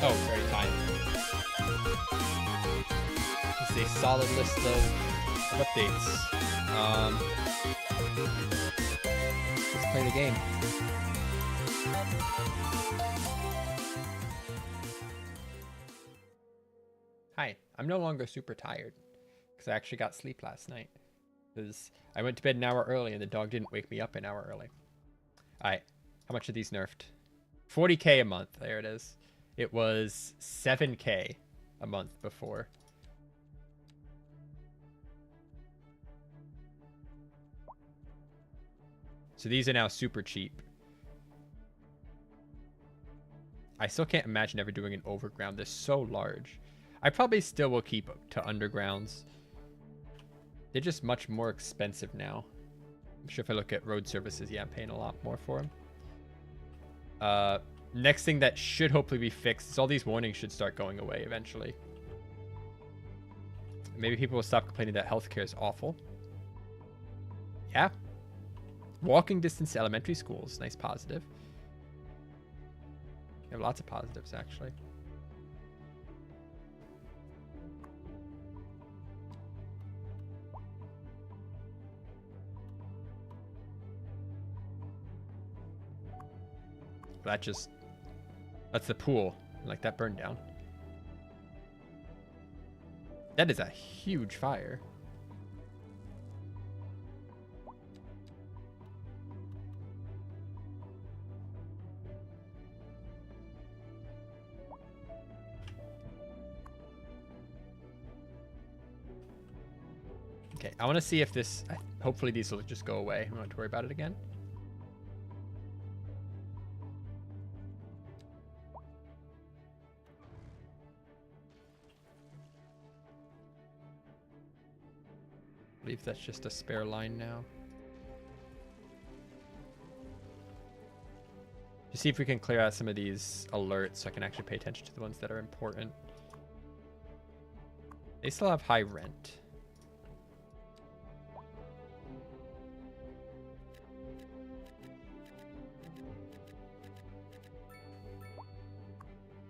Oh, very kind. This is a solid list of updates. Let's play the game. Hi, I'm no longer super tired because I actually got sleep last night. Because I went to bed an hour early and the dog didn't wake me up an hour early. Alright, how much are these nerfed? 40k a month. There it is. It was 7k a month before. So these are now super cheap. I still can't imagine ever doing an overground. They're so large. I probably still will keep to undergrounds. They're just much more expensive now. I'm sure if I look at road services, yeah, I'm paying a lot more for them. Next thing that should hopefully be fixed is all these warnings should start going away eventually. Maybe people will stop complaining that healthcare is awful. Yeah. Walking distance to elementary schools. Nice positive. We have lots of positives, actually. That's the pool. Like, that burned down. That is a huge fire. Okay, I want to see if this... Hopefully these will just go away. I don't have to worry about it again. I believe that's just a spare line now. To see if we can clear out some of these alerts so I can actually pay attention to the ones that are important. They still have high rent.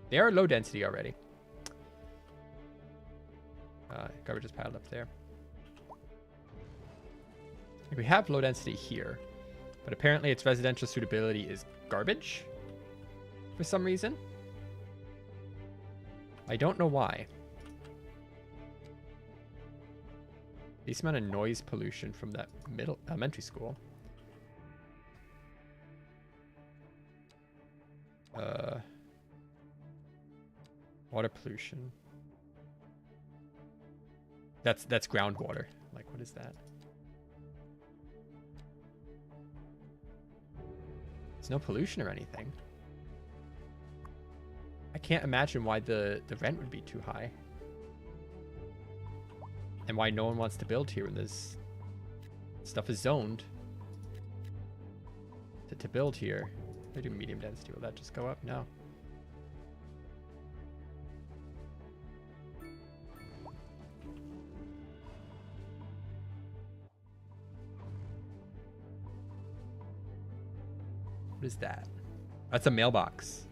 They are low density already. Garbage is piled up there. We have low density here, but apparently its residential suitability is garbage for some reason. I don't know why. Decent amount of noise pollution from that elementary school. Water pollution. That's groundwater. Like, what is that? There's no pollution or anything. I can't imagine why the rent would be too high. And why no one wants to build here when this stuff is zoned to build here. I do medium density. Will that just go up? No. What is that? That's a mailbox.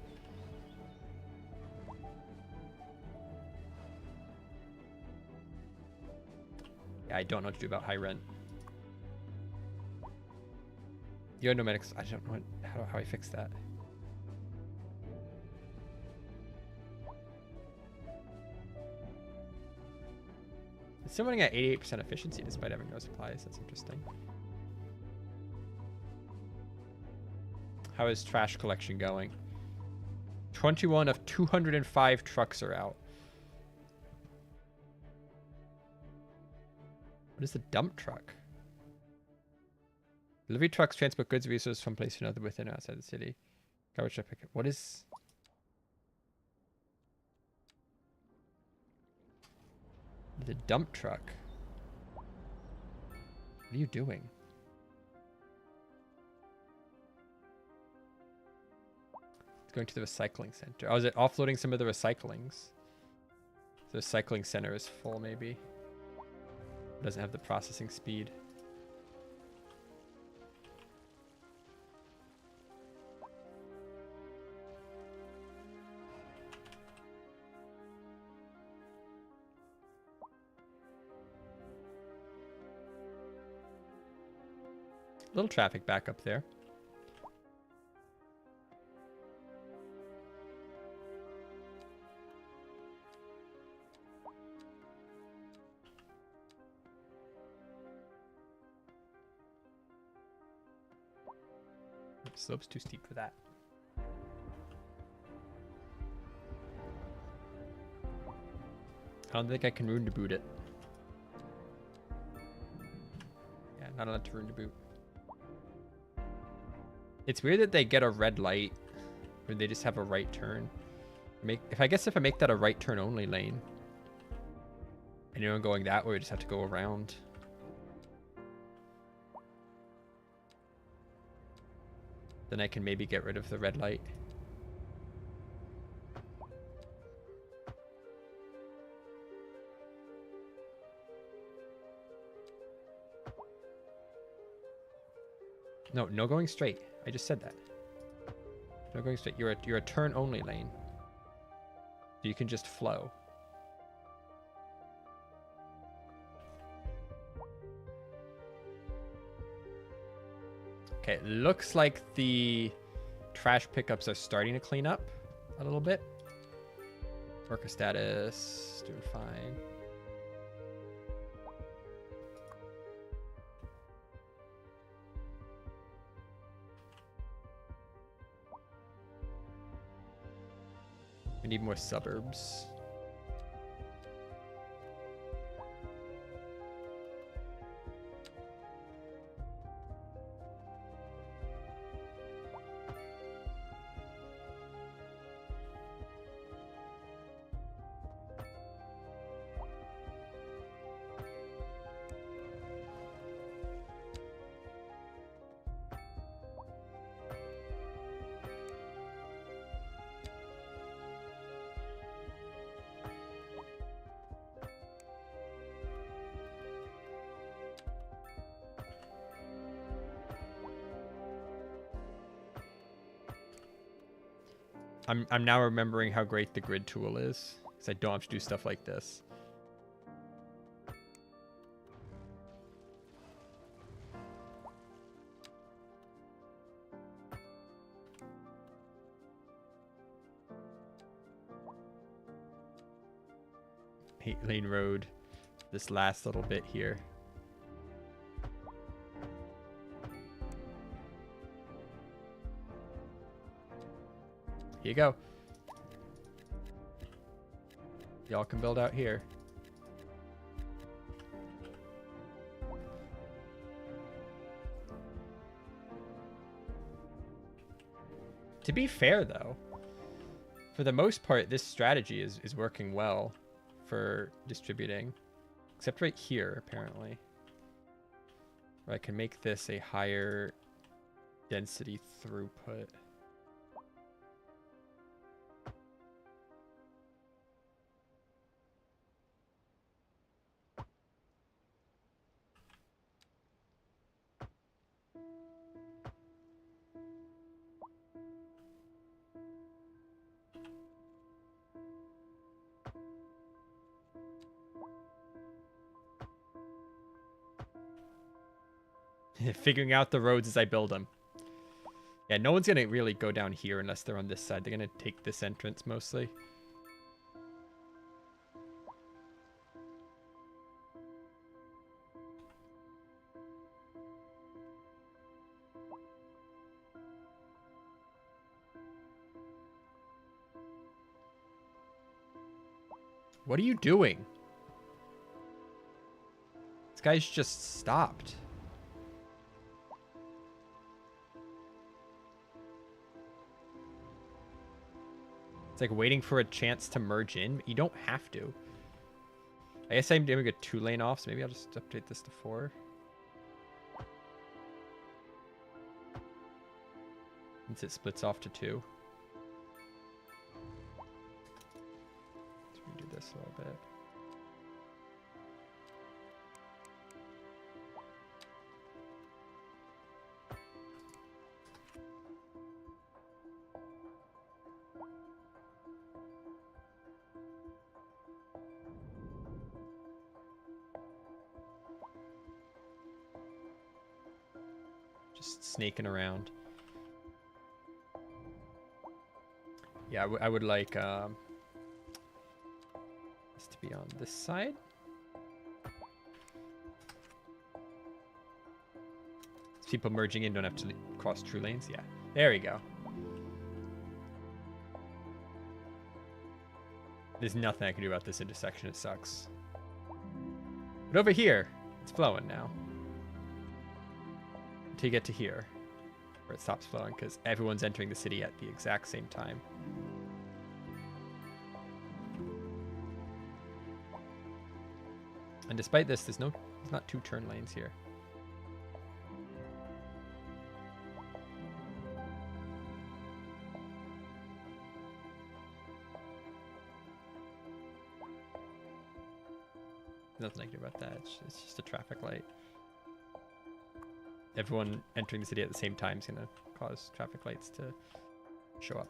Yeah, I don't know what to do about high rent. You have no medics. I don't know how I fix that. It's still running at 88% efficiency despite having no supplies. That's interesting. How is trash collection going? 21 of 205 trucks are out. What is the dump truck? Delivery trucks transport goods and resources from place to another within or outside the city. Garbage truck pickup. What is... the dump truck? What are you doing? It's going to the recycling center. Oh, is it offloading some of the recyclings? The recycling center is full, maybe. It doesn't have the processing speed. Little traffic back up there. Slope's too steep for that. I don't think I can rune to boot it. Yeah, not allowed to rune to boot. It's weird that they get a red light when they just have a right turn. If I make that a right turn only lane, anyone going that way just have to go around. Then I can maybe get rid of the red light. No, no going straight. I just said that. No going straight. You're a turn only lane. You can just flow. Okay, it looks like the trash pickups are starting to clean up a little bit. Worker status, doing fine. We need more suburbs. I'm now remembering how great the grid tool is, because I don't have to do stuff like this. Lane road, this last little bit here. Here you go. Y'all can build out here. To be fair, though, for the most part, this strategy is working well for distributing. Except right here, apparently. Or I can make this a higher density throughput. Figuring out the roads as I build them. Yeah, no one's gonna really go down here unless they're on this side. They're gonna take this entrance mostly. What are you doing? This guy's just stopped. It's like waiting for a chance to merge in. You don't have to. I guess I'm doing a 2-lane off, so maybe I'll just update this to 4. Since it splits off to 2. Let's redo this a little bit. Just snaking around. Yeah, I would like this to be on this side. So people merging in don't have to cross true lanes. Yeah, there we go. There's nothing I can do about this intersection. It sucks. But over here, it's flowing now. Until you get to here, where it stops flowing, because everyone's entering the city at the exact same time. And despite this, there's not 2 turn lanes here. Nothing I can do about that. It's just a traffic light. Everyone entering the city at the same time is going to cause traffic lights to show up.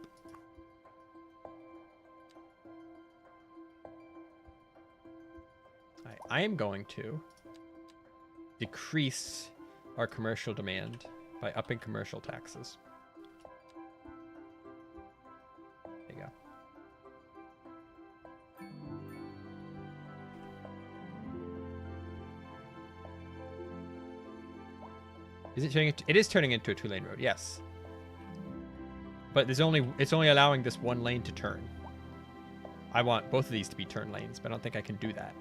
I am going to decrease our commercial demand by upping commercial taxes. There you go. Is it turning it? It is turning into a 2-lane road, yes. But it's only allowing this 1 lane to turn. I want both of these to be turn lanes, but I don't think I can do that.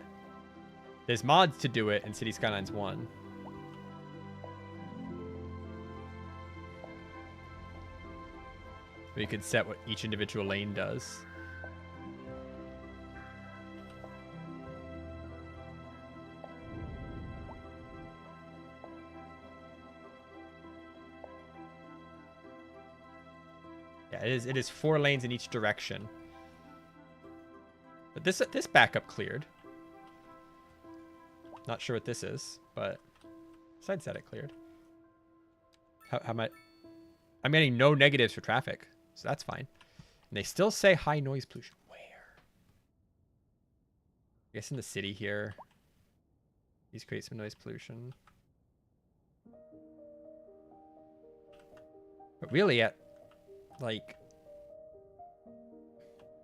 There's mods to do it in City Skylines 1. But you could set what each individual lane does. Yeah, it is 4 lanes in each direction. But this backup cleared. Not sure what this is, but besides that, it cleared. How am I'm getting no negatives for traffic, so that's fine. And they still say high noise pollution. Where? I guess in the city here. These create some noise pollution. But really, at like,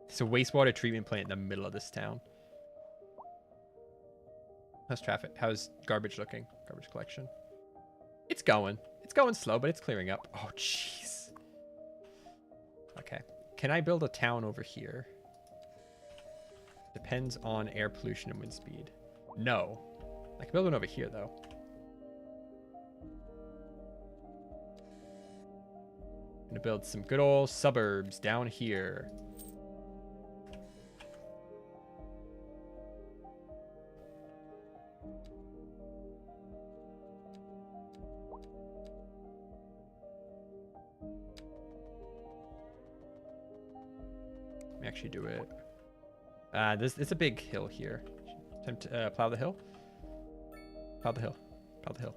it's a wastewater treatment plant in the middle of this town. How's traffic? How's garbage looking? Garbage collection. It's going. It's going slow, but it's clearing up. Oh, jeez. Okay. Can I build a town over here? Depends on air pollution and wind speed. No. I can build one over here, though. I'm gonna build some good old suburbs down here. Actually do it. It's a big hill here. Time to plow the hill. Plow the hill. Plow the hill.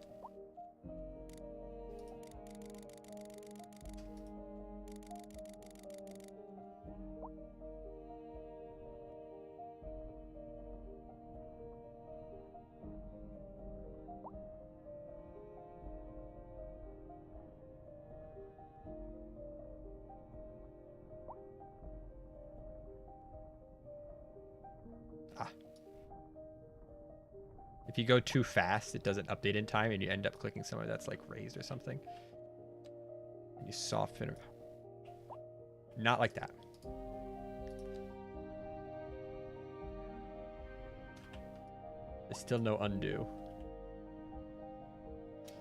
If you go too fast, it doesn't update in time, and you end up clicking somewhere that's like raised or something. And you soften. Not like that. There's still no undo.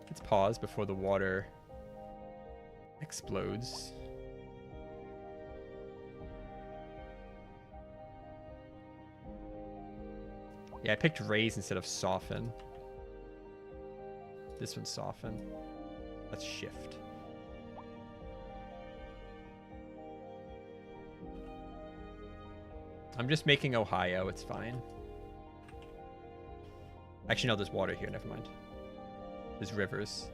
Let's pause before the water explodes. Yeah, I picked raise instead of soften. This one's soften. Let's shift. I'm just making Ohio, it's fine. Actually, no, there's water here, never mind. There's rivers.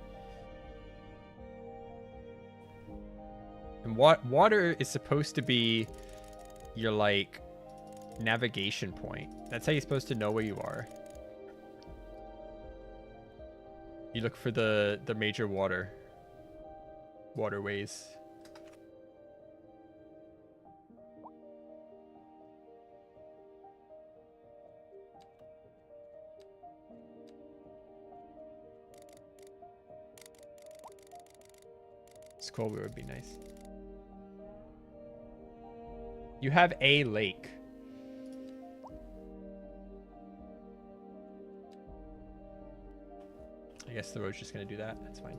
And water is supposed to be your, like, navigation point. That's how you're supposed to know where you are. You look for the major waterways. Scroll would be nice. You have a lake. I guess the road's just gonna do that. That's fine.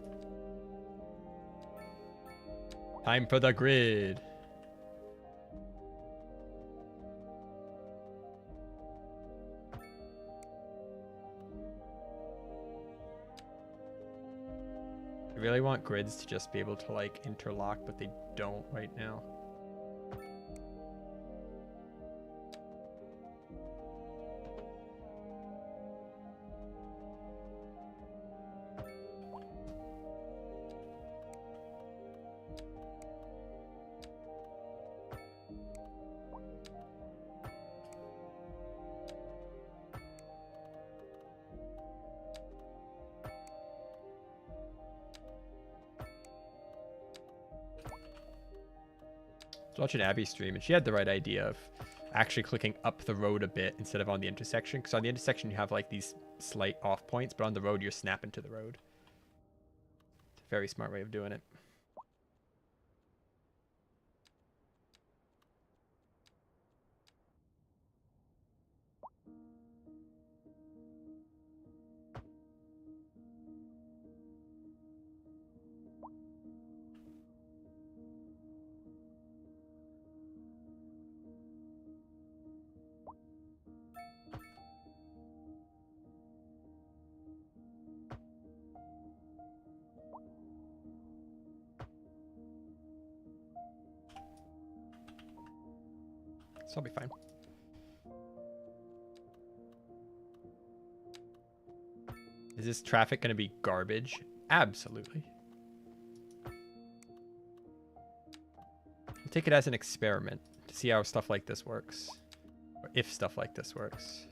Time for the grid. I really want grids to just be able to like interlock, but they don't right now. I was watching Abby's stream, and she had the right idea of actually clicking up the road a bit instead of on the intersection. Because on the intersection, you have like these slight off points, but on the road, you're snapping to the road. It's a very smart way of doing it. So I'll be fine. Is this traffic going to be garbage? Absolutely. I'll take it as an experiment to see how stuff like this works. Or if stuff like this works.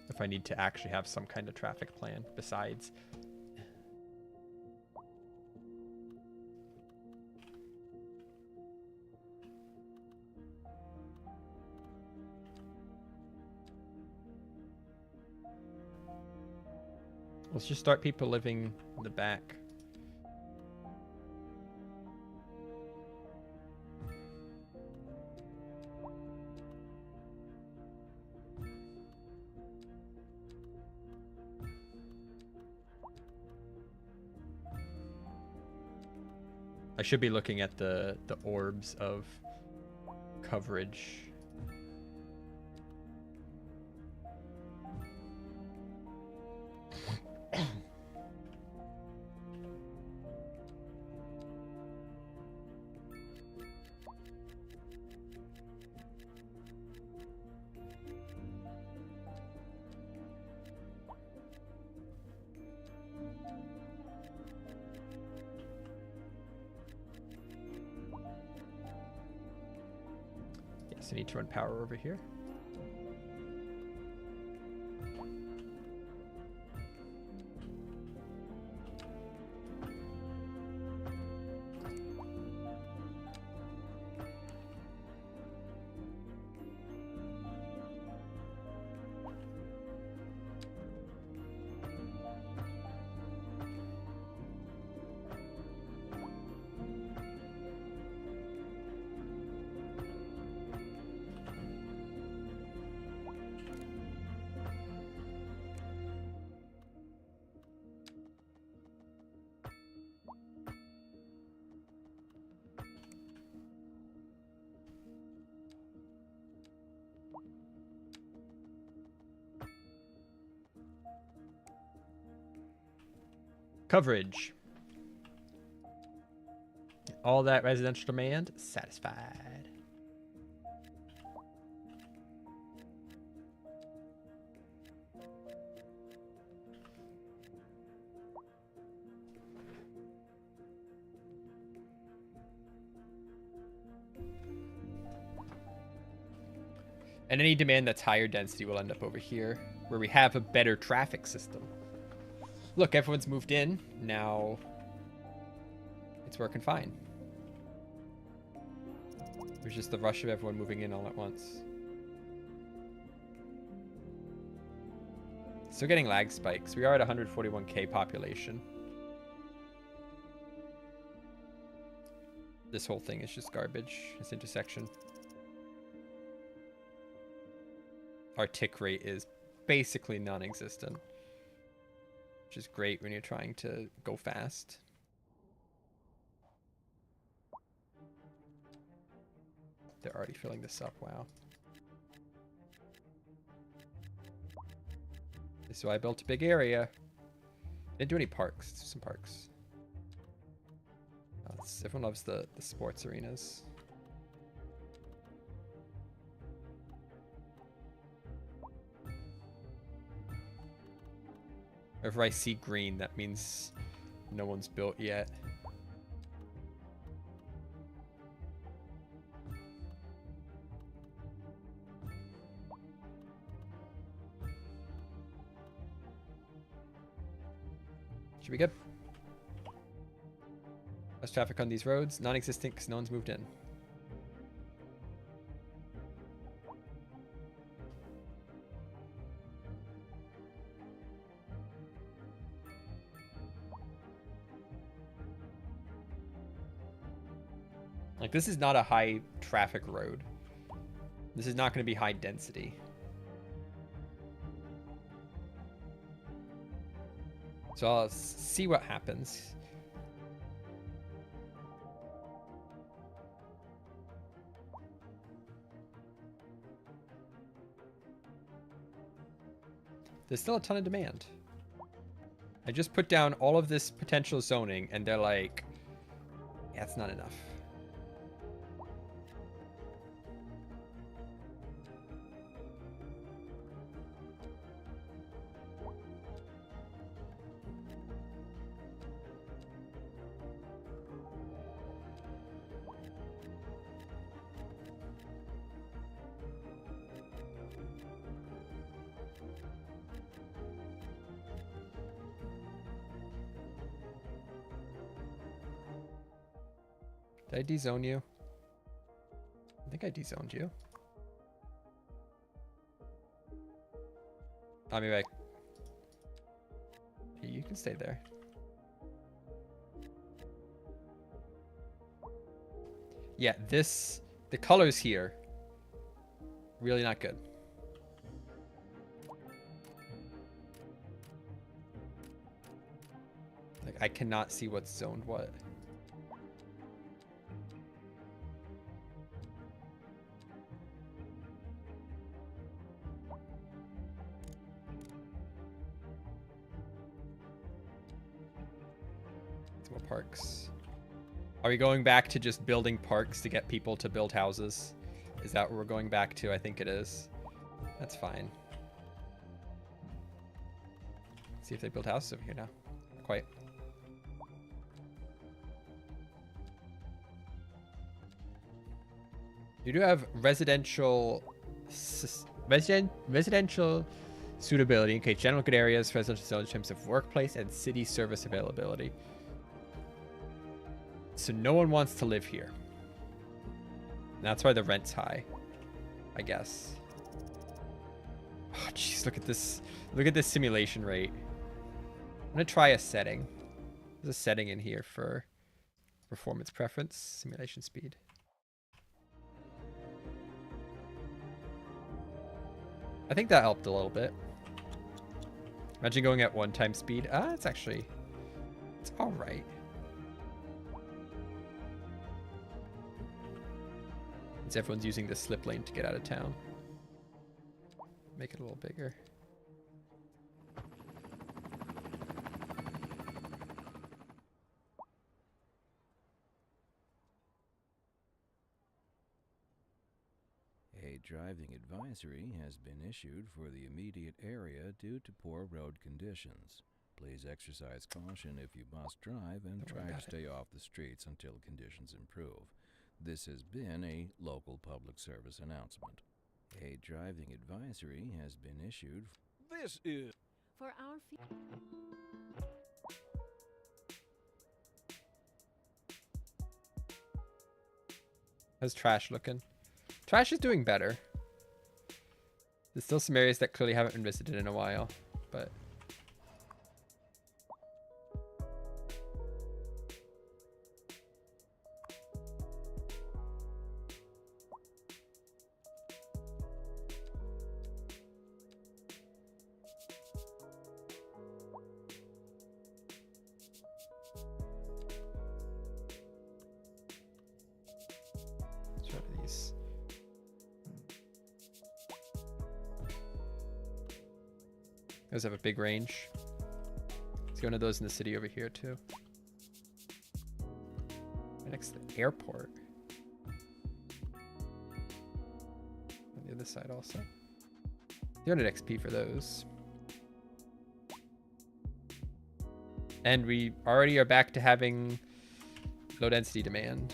If I need to actually have some kind of traffic plan besides. Let's just start people living in the back. I should be looking at the orbs of coverage. So I need to run power over here. Coverage. All that residential demand satisfied. And any demand that's higher density will end up over here, where we have a better traffic system. Look, everyone's moved in. Now it's working fine. There's just the rush of everyone moving in all at once. Still getting lag spikes. We are at 141k population. This whole thing is just garbage, this intersection. Our tick rate is basically non-existent, which is great when you're trying to go fast. They're already filling this up, wow. This is why I built a big area. Didn't do any parks, let's do some parks. Everyone loves the sports arenas. Whenever I see green, that means no one's built yet. Should be good. Less traffic on these roads. Non-existent because no one's moved in. Like, this is not a high traffic road. This is not going to be high density. So I'll see what happens. There's still a ton of demand. I just put down all of this potential zoning and they're like, yeah, it's not enough. Did I de-zone you? I think I de-zoned you. I'll be back. You can stay there. Yeah, the colors here, really not good. Like, I cannot see what's zoned what. Parks. Are we going back to just building parks to get people to build houses? Is that what we're going back to? I think it is. That's fine. Let's see if they build houses over here now. Not quite. You do have residential suitability. Okay, general good areas for residential zones in terms of workplace and city service availability. So no one wants to live here. That's why the rent's high, I guess. Oh, jeez, look at this. Look at this simulation rate. I'm gonna try a setting. There's a setting in here for performance preference, simulation speed. I think that helped a little bit. Imagine going at 1x speed. It's actually, it's all right. Since everyone's using the slip lane to get out of town. Make it a little bigger. A driving advisory has been issued for the immediate area due to poor road conditions. Please exercise caution if you must drive and try to stay off the streets until conditions improve. This has been a local public service announcement. A driving advisory has been issued. This is for our How's trash looking? Trash is doing better. There's still some areas that clearly haven't been visited in a while, but let's try these. Those have a big range. Let's go into those in the city over here too. Right next to the airport. On the other side also. 300 XP for those. And we already are back to having low density demand.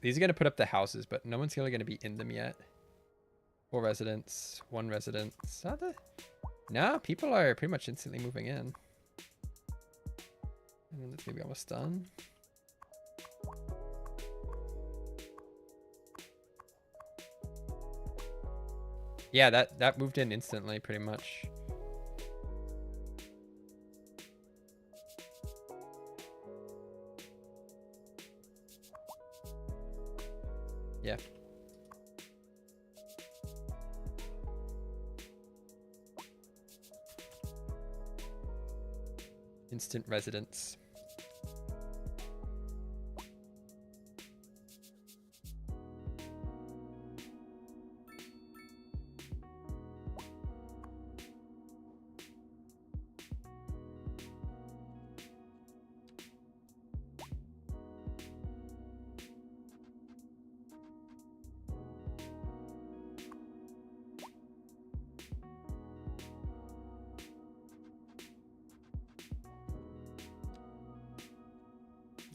These are going to put up the houses, but no one's really going to be in them yet. 4 residents, 1 resident. No, people are pretty much instantly moving in. And it's maybe almost done. Yeah, that moved in instantly, pretty much. Yeah. Instant residence.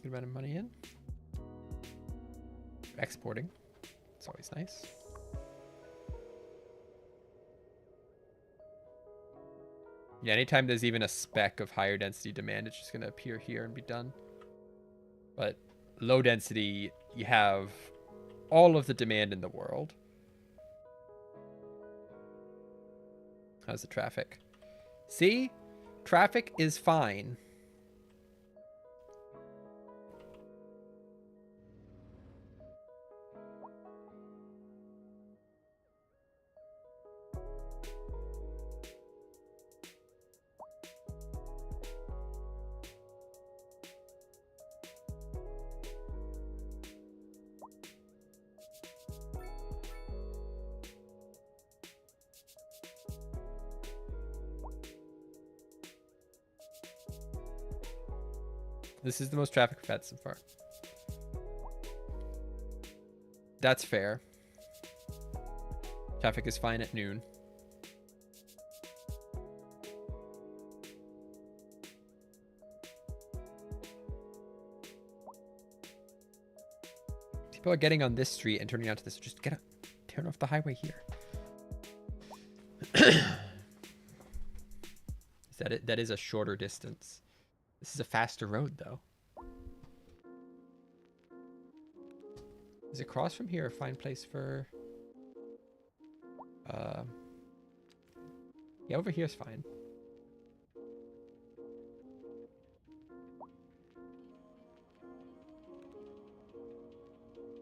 Good amount of money in. Exporting. It's always nice. Yeah, anytime there's even a speck of higher density demand, it's just going to appear here and be done. But low density, you have all of the demand in the world. How's the traffic? See? Traffic is fine. This is the most traffic we've had so far. That's fair. Traffic is fine at noon. People are getting on this street and turning onto this. Just turn off the highway here. Is that it? That is a shorter distance. This is a faster road, though. Is it across from here a fine place for... Yeah, over here is fine.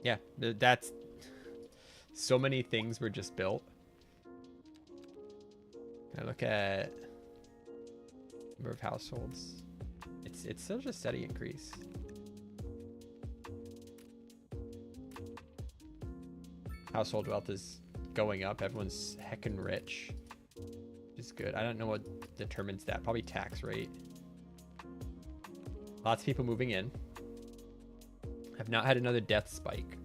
Yeah, that's... So many things were just built. I look at number of households. It's still just steady increase. Household wealth is going up. Everyone's heckin' rich, which is good. I don't know what determines that. Probably tax rate. Lots of people moving in. I've not had another death spike.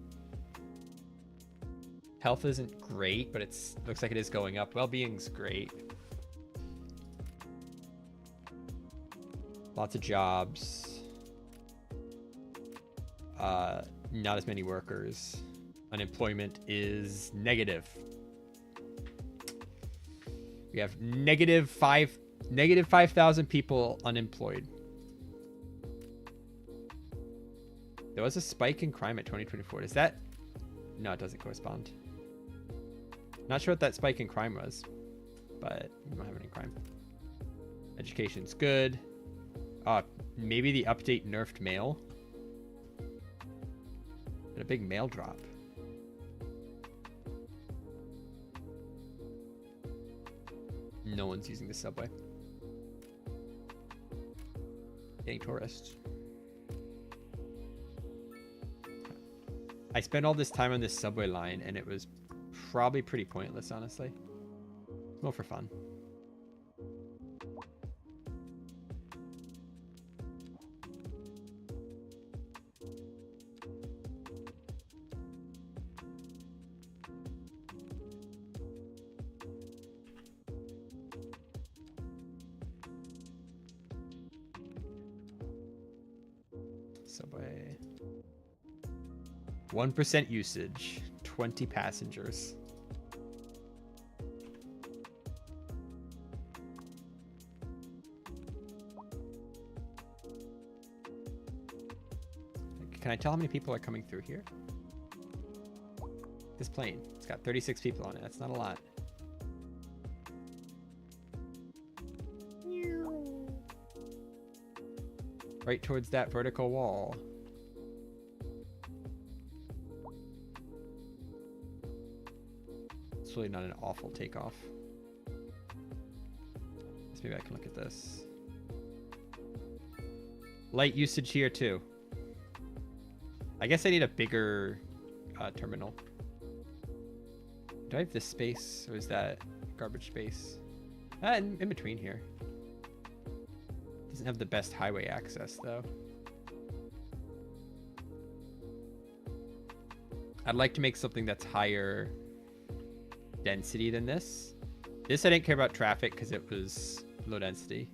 Health isn't great, but looks like it is going up. Well-being's great. Lots of jobs. Not as many workers. Unemployment is negative. We have negative 5,000 people unemployed. There was a spike in crime at 2024. Does that... No, it doesn't correspond. Not sure what that spike in crime was, but we don't have any crime. Education's good. Maybe the update nerfed mail. And a big mail drop. No one's using the subway. Getting tourists. I spent all this time on this subway line and it was probably pretty pointless, honestly. More for fun. Subway. 1% usage, 20 passengers. Can I tell how many people are coming through here? This plane, it's got 36 people on it. That's not a lot. Right towards that vertical wall. It's really not an awful takeoff. Guess maybe I can look at this. Light usage here too. I guess I need a bigger terminal. Do I have this space or is that garbage space? In between here. Doesn't have the best highway access though. I'd like to make something that's higher density than this. This I didn't care about traffic because it was low density.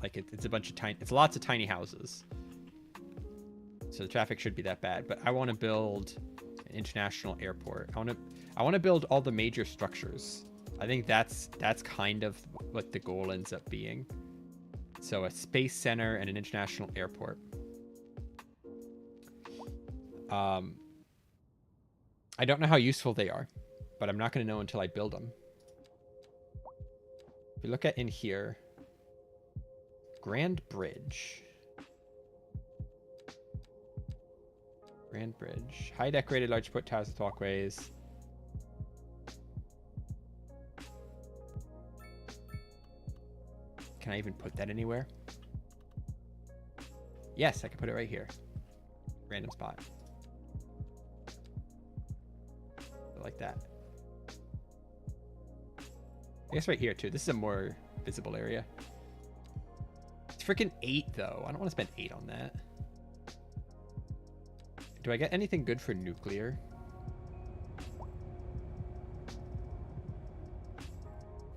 Like it's a bunch of it's lots of tiny houses. So the traffic should be that bad, but I want to build an international airport. I want to build all the major structures. I think that's kind of what the goal ends up being. So a space center and an international airport. I don't know how useful they are, but I'm not going to know until I build them. If we look at in here, Grand Bridge. Grand Bridge. High decorated large foot towers with walkways. Can I even put that anywhere? Yes, I can put it right here. Random spot. Like that. I guess right here too. This is a more visible area. freaking 8 though. I don't want to spend 8 on that. Do I get anything good for nuclear?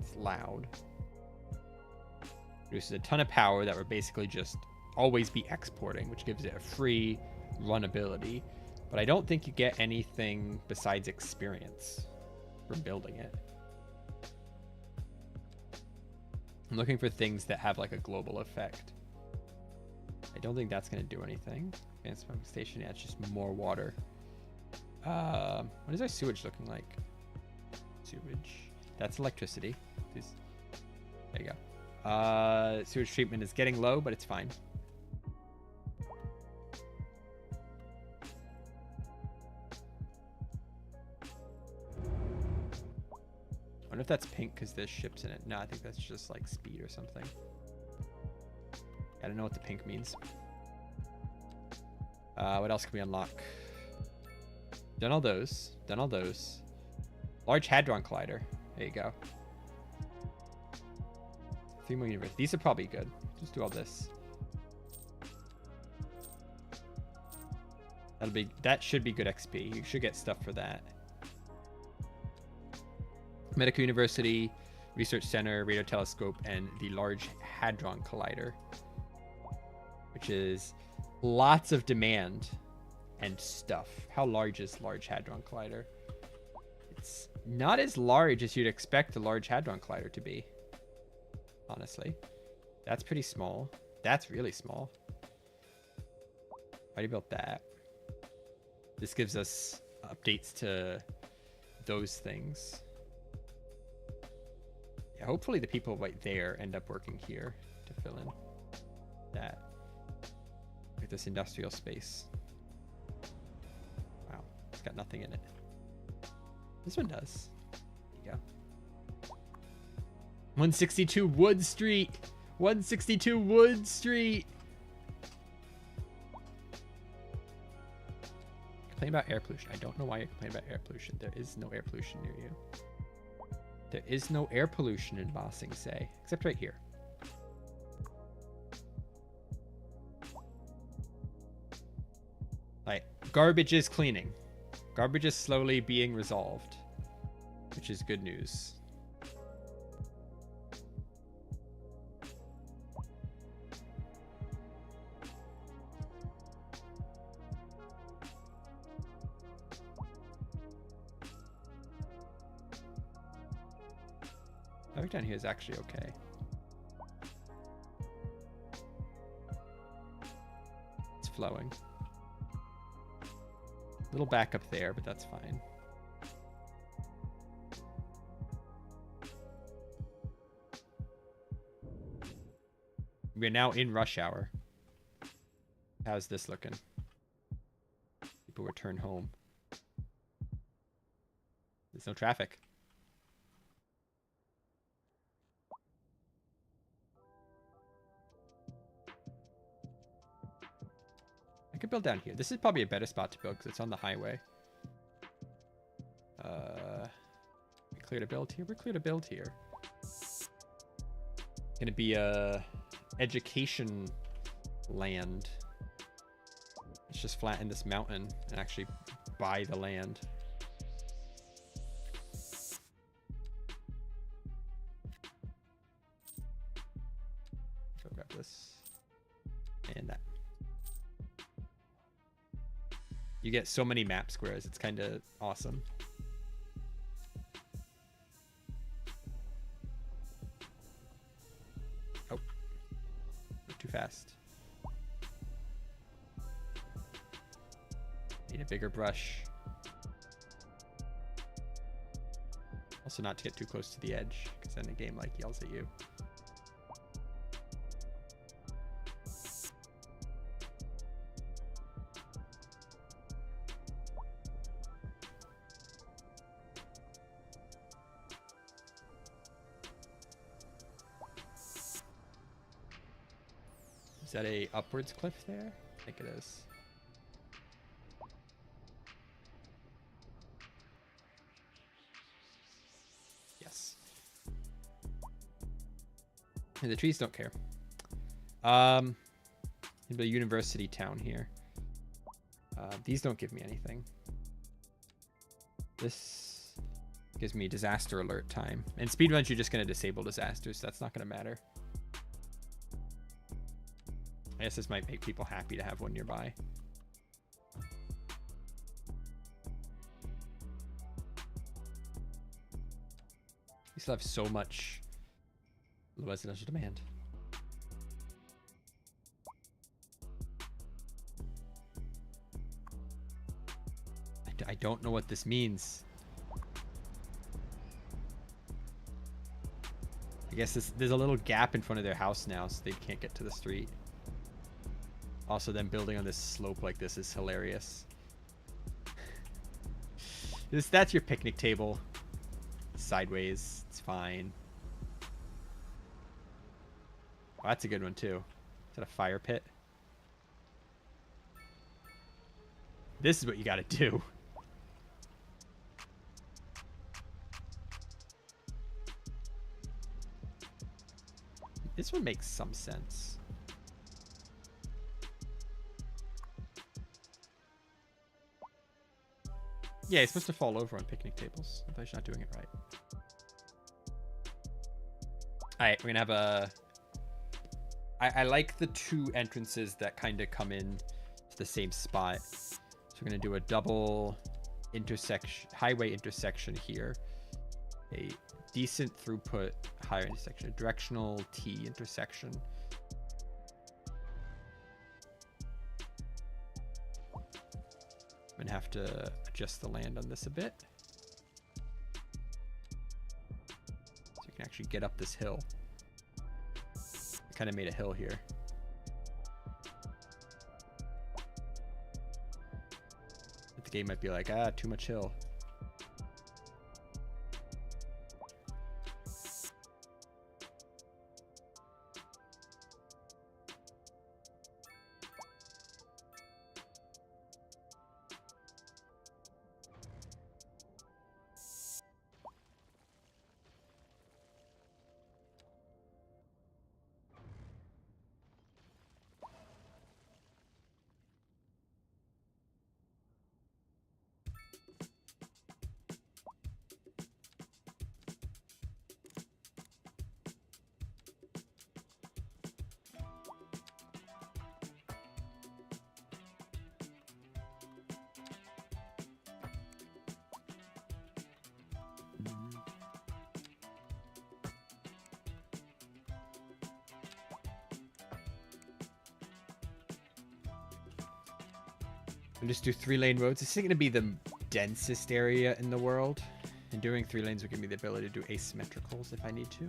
It's loud. Produces a ton of power that would basically just always be exporting, which gives it a free runability. But I don't think you get anything besides experience from building it. I'm looking for things that have like a global effect. I don't think that's going to do anything. Advanced pumping station, yeah, it's just more water. What is our sewage looking like? Sewage. That's electricity. There you go. Sewage treatment is getting low, but it's fine. I wonder if that's pink because there's ships in it. No, I think that's just like speed or something. I don't know what the pink means. What else can we unlock? Done all those. Done all those. Large Hadron Collider. There you go. 3 more universe. These are probably good. Just do all this. That should be good XP. You should get stuff for that. Medical University, Research Center, Radio Telescope, and the Large Hadron Collider, which is lots of demand and stuff. How large is Large Hadron Collider? It's not as large as you'd expect a Large Hadron Collider to be, honestly. That's pretty small. That's really small. Why do you build that? This gives us updates to those things. Yeah, hopefully the people right there end up working here to fill in that. Like this industrial space. Wow, it's got nothing in it. This one does. There you go. 162 Wood Street. 162 Wood Street. Complain about air pollution. I don't know why you're complaining about air pollution. There is no air pollution near you. There is no air pollution in Ba Sing Se, except right here. Like, garbage is cleaning. Garbage is slowly being resolved, which is good news. Traffic down here is actually okay. It's flowing. A little back up there, but that's fine. We're now in rush hour. How's this looking? People return home. There's no traffic. I could build down here. This is probably a better spot to build because it's on the highway. We clear to build here. We're clear to build here. Gonna be a education land. Let's just flatten this mountain and actually buy the land. Go grab this and that. You get so many map squares. It's kind of awesome. Oh, too fast. Need a bigger brush. Also not to get too close to the edge, because then the game like yells at you. Is that a upwards cliff there? I think it is. Yes. And the trees don't care. The university town here. These don't give me anything. This gives me disaster alert time. And speedruns, you're just going to disable disasters. So that's not going to matter. I guess this might make people happy to have one nearby. We still have so much residential demand. I don't know what this means. I guess there's a little gap in front of their house now, so they can't get to the street. Also, them building on this slope like this is hilarious. That's your picnic table. Sideways, it's fine. Oh, that's a good one too. Is that a fire pit? This is what you gotta do. This one makes some sense. Yeah, it's supposed to fall over on picnic tables. I thought you're not doing it right. Alright, we're gonna have a... I like the two entrances that kind of come in to the same spot. So we're gonna do a double intersection, highway intersection here. A decent throughput higher intersection, a directional T intersection. I'm gonna have to adjust the land on this a bit. So you can actually get up this hill. I kind of made a hill here. But the game might be like, ah, too much hill. We'll just do 3-lane roads. This is going to be the densest area in the world. And doing 3 lanes will give me the ability to do asymmetricals if I need to.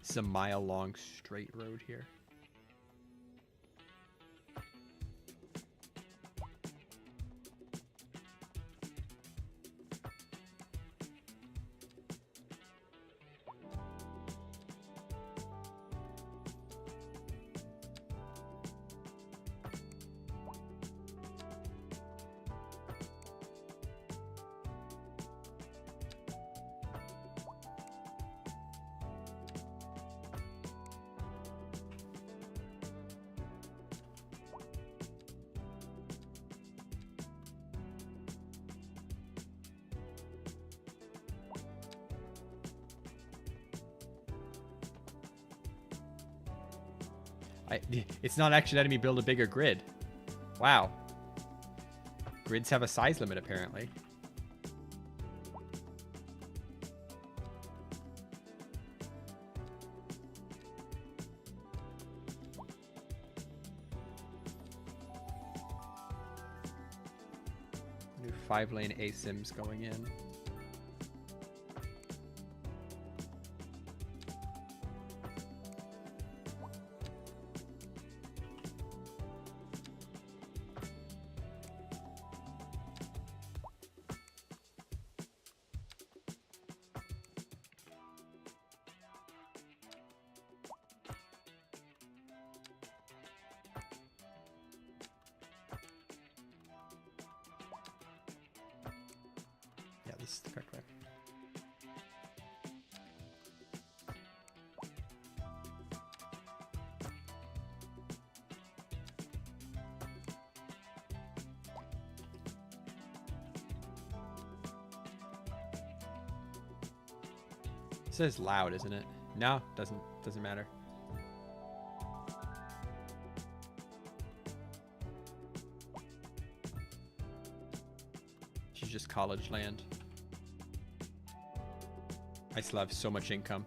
It's a mile-long straight road here. It's not actually letting me build a bigger grid. Wow. Grids have a size limit, apparently. New 5-lane ASIMs going in. this the correct way. It says loud, isn't it? No, doesn't matter. She's just college land. I still have so much income.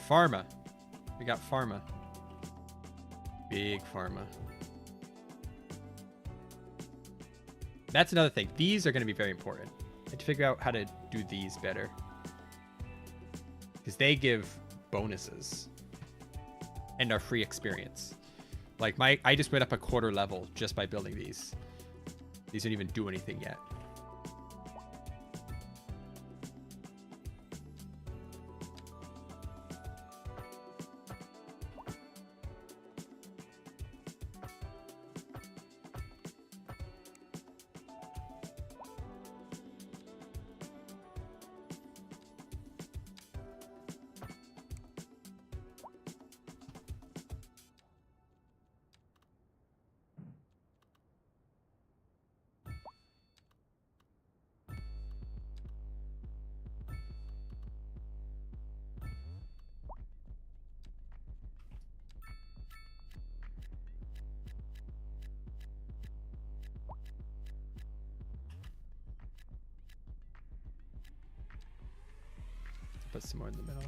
Pharma. We got pharma. Big pharma. That's another thing. These are going to be very important. I have to figure out how to do these better. Because they give bonuses. And are free experience. Like I just went up a quarter level just by building these. These didn't even do anything yet. Put some more in the middle.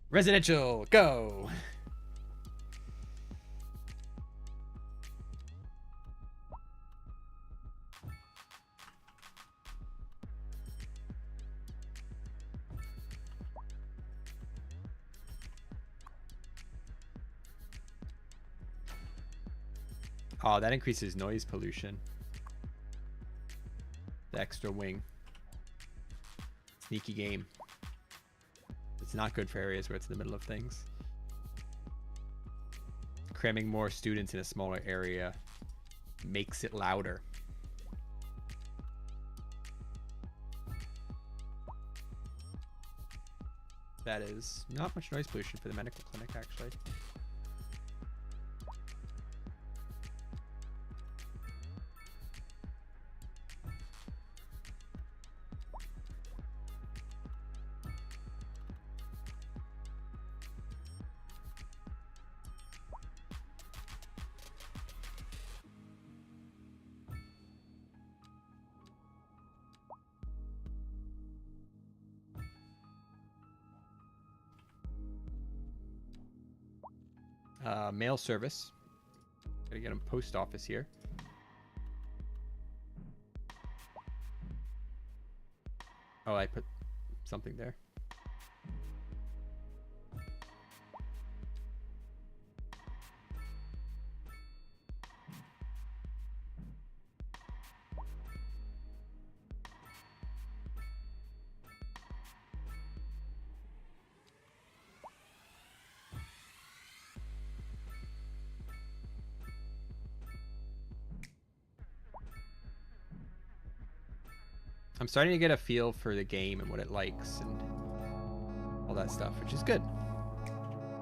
Residential, go! Oh, that increases noise pollution. The extra wing. Sneaky game. It's not good for areas where it's in the middle of things. Cramming more students in a smaller area makes it louder. That is not much noise pollution for the medical clinic, actually. Mail service. Gotta get a post office here. Oh, I put something there. I'm starting to get a feel for the game and what it likes and all that stuff, which is good.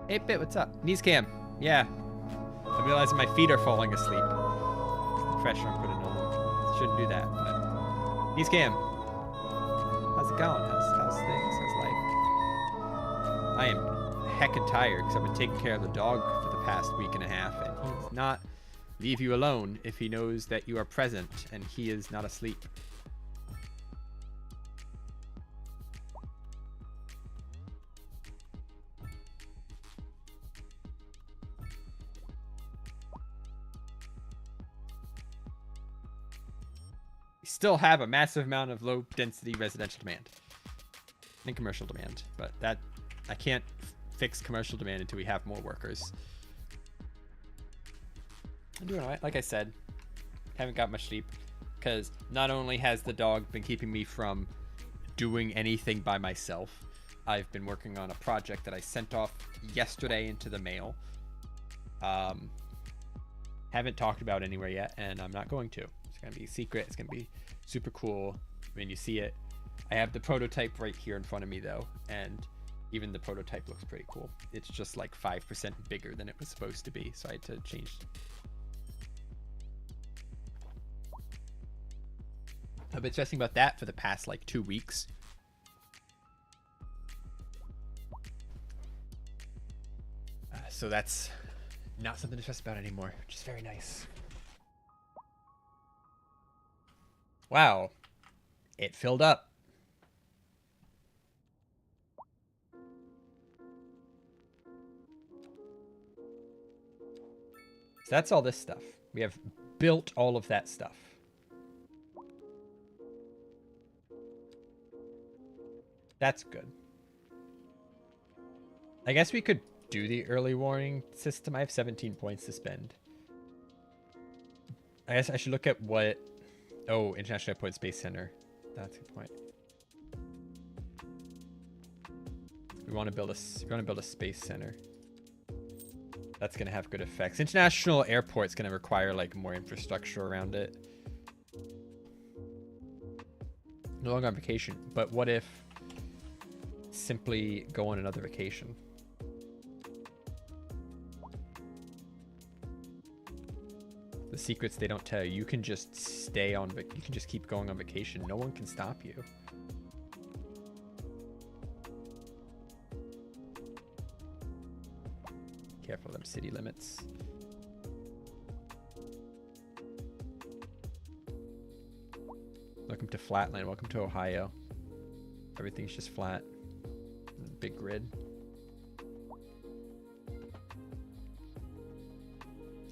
8-bit, what's up? Knees cam. Yeah. I'm realizing my feet are falling asleep. The pressure I'm putting on them. Shouldn't do that, but knees cam. How's it going? How's things? How's life? I am heckin' tired because I've been taking care of the dog for the past week and a half, and he does not leave you alone if he knows that you are present and he is not asleep. Still have a massive amount of low density residential demand and commercial demand, but that I can't fix commercial demand until we have more workers. I'm doing all right. Like I said, haven't got much sleep. because not only has the dog been keeping me from doing anything by myself, I've been working on a project that I sent off yesterday into the mail. Haven't talked about anywhere yet, and I'm not going to. It's going to be secret. It's going to be super cool when you see it. I have the prototype right here in front of me, though, and even the prototype looks pretty cool. It's just like 5% bigger than it was supposed to be, so I had to change. I've been stressing about that for the past like 2 weeks. So that's not something to stress about anymore, which is very nice. Wow, it filled up. So that's all this stuff. We have built all of that stuff. That's good. I guess we could do the early warning system. I have 17 points to spend. I guess I should look at what... Oh, International Airport Space Center. That's a good point. We want to build a space center. That's going to have good effects. International Airport's going to require like more infrastructure around it. No longer on vacation, but what if simply go on another vacation? The secrets they don't tell you. You can just stay on, you can just keep going on vacation. No one can stop you. Careful of them city limits. Welcome to Flatland. Welcome to Ohio. Everything's just flat. Big grid.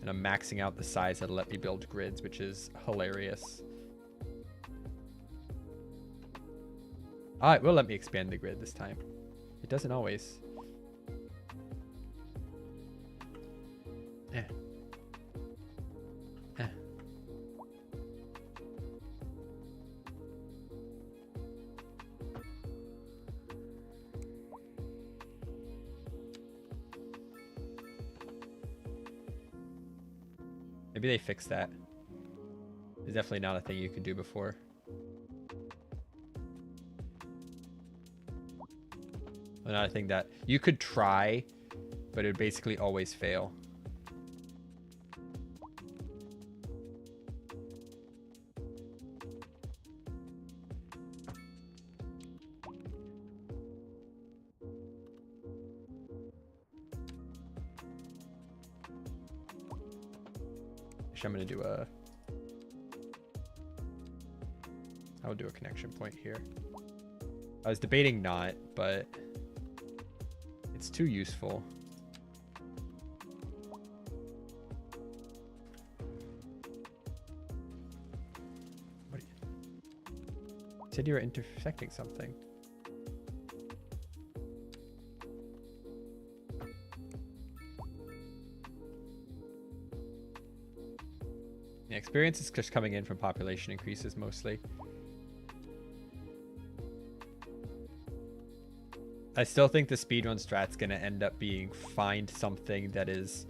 And I'm maxing out the size that'll let me build grids, which is hilarious. Ah, it will let me expand the grid this time. It doesn't always. Maybe they fixed that. It's definitely not a thing you could do before. Well, not a thing that you could try, but it would basically always fail. I'm going to do I will do a connection point here. I was debating not, but it's too useful. What you said you were intersecting something. Experience is just coming in from population increases mostly. I still think the speedrun strat's going to end up being find something that is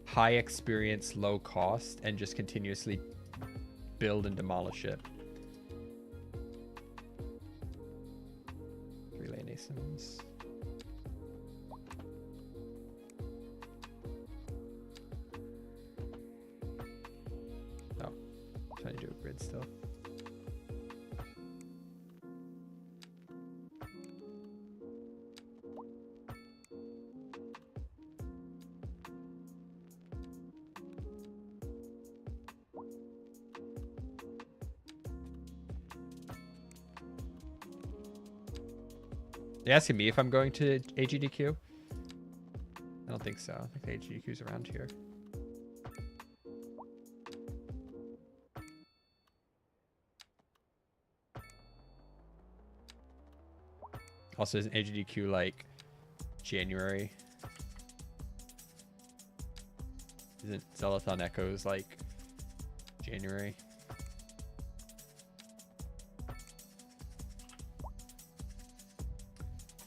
high experience, low cost, and just continuously build and demolish it. Relay Nasons. Trying to do a grid still. They asking me if I'm going to AGDQ? I don't think so. I think the AGDQ's around here. Also, isn't AGDQ like January? Isn't Zealothon Echoes like January?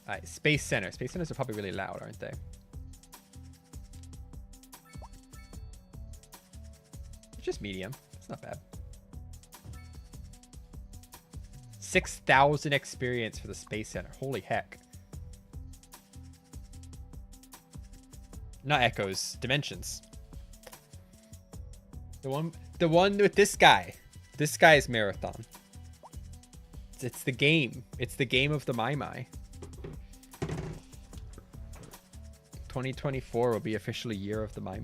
All right, Space Center. Space Centers are probably really loud, aren't they? Just medium. It's not bad. 6,000 experience for the Space Center. Holy heck. Not echoes, dimensions. The one with this guy. This guy is marathon. It's the game. It's the game of the My. 2024 will be officially year of the My.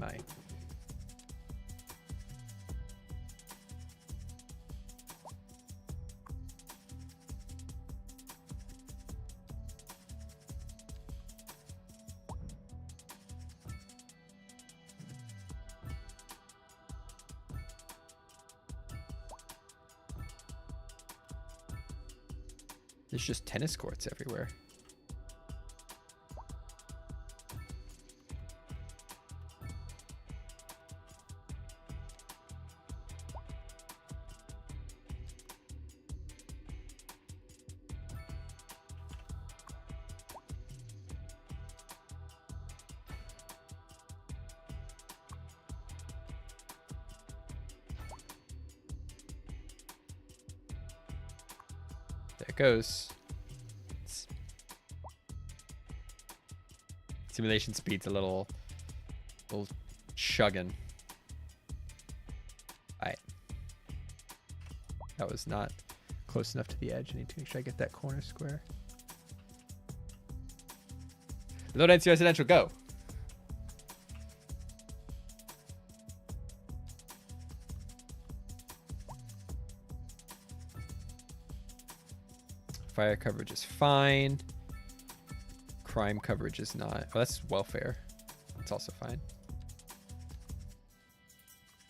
There's just tennis courts everywhere. There it goes. Simulation speed's a little chugging. Alright. That was not close enough to the edge. I need to make sure I get that corner square. Low density residential, go. Fire coverage is fine. Crime coverage is not. Oh, that's welfare. That's also fine.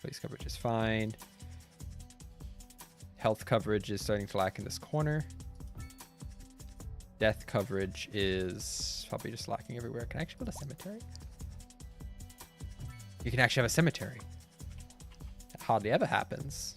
Police coverage is fine. Health coverage is starting to lack in this corner. Death coverage is probably just lacking everywhere. Can I actually build a cemetery? You can actually have a cemetery. That hardly ever happens.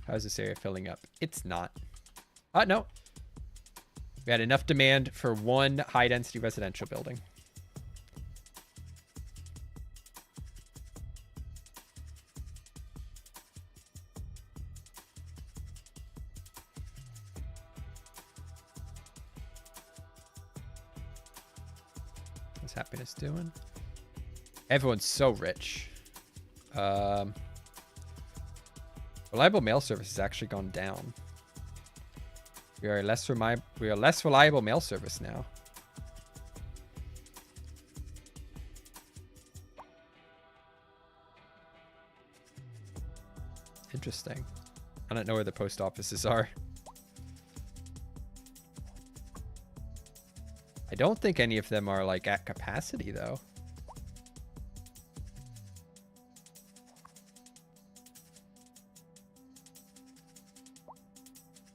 How's this area filling up? It's not. No. We had enough demand for one high-density residential building. What's happiness doing? Everyone's so rich. Reliable mail service has actually gone down. We are less reliable mail service now. Interesting. I don't know where the post offices are. I don't think any of them are like at capacity though.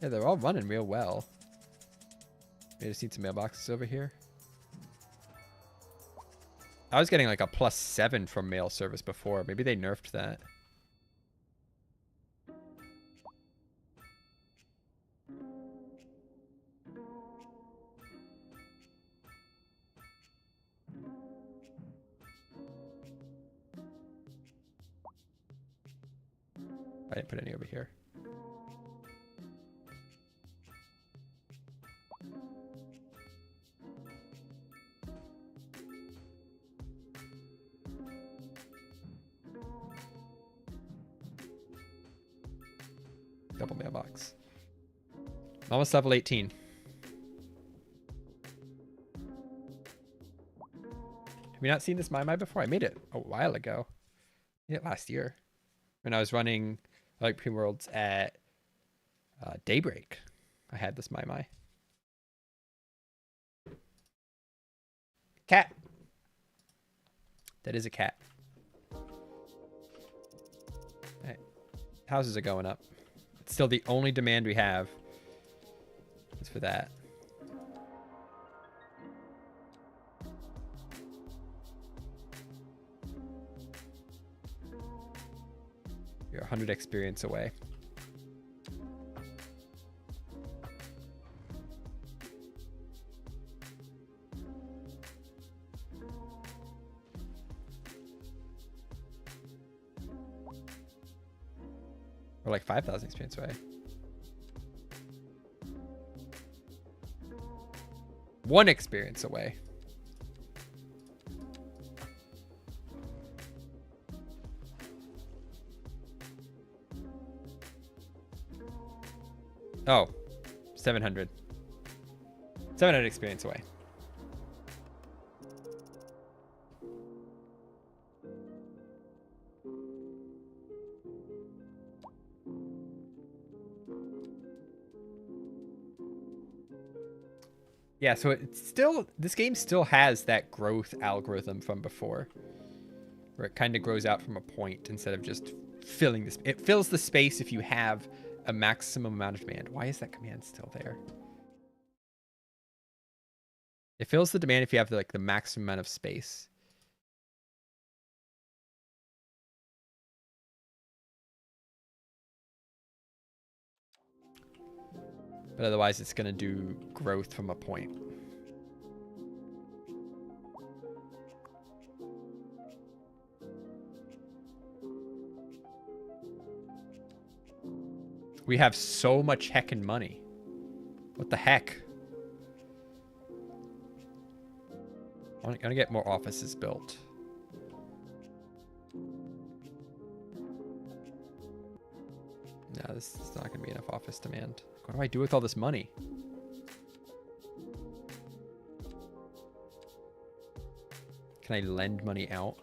Yeah, they're all running real well. I just need some mailboxes over here. I was getting like a +7 from mail service before. Maybe they nerfed that. I didn't put any over here. Double mailbox. Almost level 18. Have you not seen this My before? I made it a while ago. I made it last year. When I was running like Pre-Worlds at Daybreak. I had this My. Cat. That is a cat. Right. Houses are going up. It's still the only demand we have is for that. You're 100 experience away. Or like 5,000 experience away. 1 experience away. Oh, 700. 700 experience away. Yeah, so it's still, this game still has that growth algorithm from before, where it kind of grows out from a point instead of just filling this. It fills the space if you have a maximum amount of demand. Why is that command still there? It fills the demand if you have like the maximum amount of space. But otherwise it's going to do growth from a point. We have so much heckin' money. What the heck? I'm gonna get more offices built. No, this is not gonna be enough office demand. What do I do with all this money? Can I lend money out?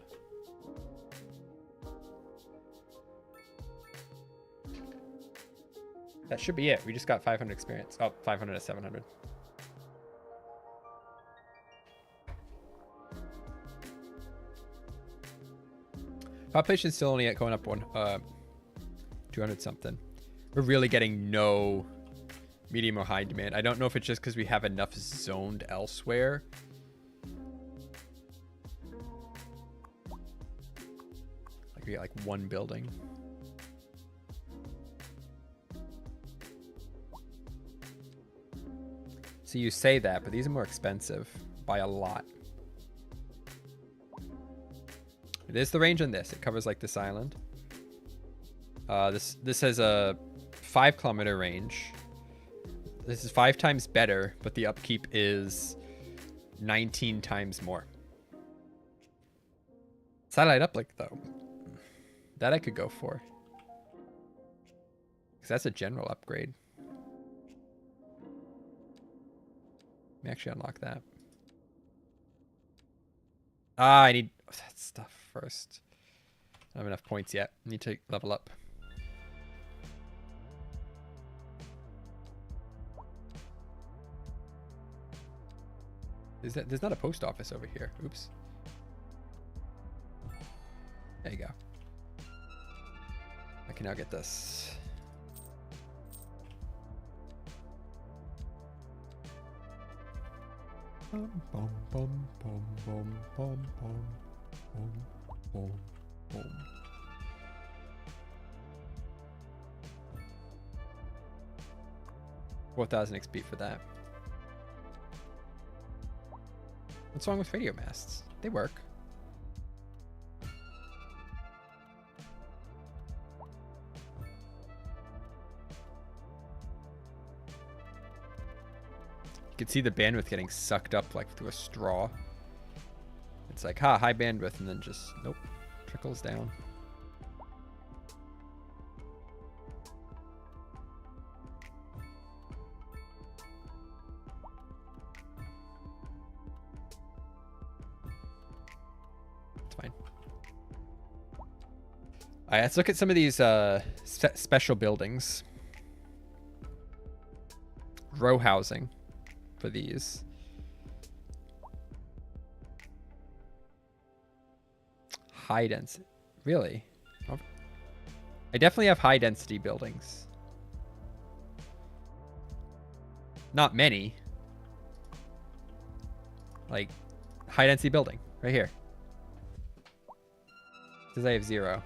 That should be it. We just got 500 experience. Oh, 500 to 700. Population's still only going up 200 something. We're really getting no medium or high demand. I don't know if it's just because we have enough zoned elsewhere. Like we get like 1 building. So you say that, but these are more expensive by a lot. It is the range on this. It covers like this island. This has a 5-kilometer range. This is 5 times better, but the upkeep is 19 times more. Satellite uplink though, that I could go for, because that's a general upgrade. Let me actually unlock that. I need that stuff first. I don't have enough points yet. I need to level up. There's not a post office over here. Oops. There you go. I can now get this. Bum, bum, bum, bum, bum, bum, bum, bum, bum, bum. 4,000 XP for that. What's wrong with radio masts? They work. You can see the bandwidth getting sucked up like through a straw. It's like, high bandwidth, and then just, nope, trickles down. It's fine. All right, let's look at some of these special buildings. Row housing for these. High density. Really? I definitely have high density buildings. Not many. Like, high density building right here. Says I have 0.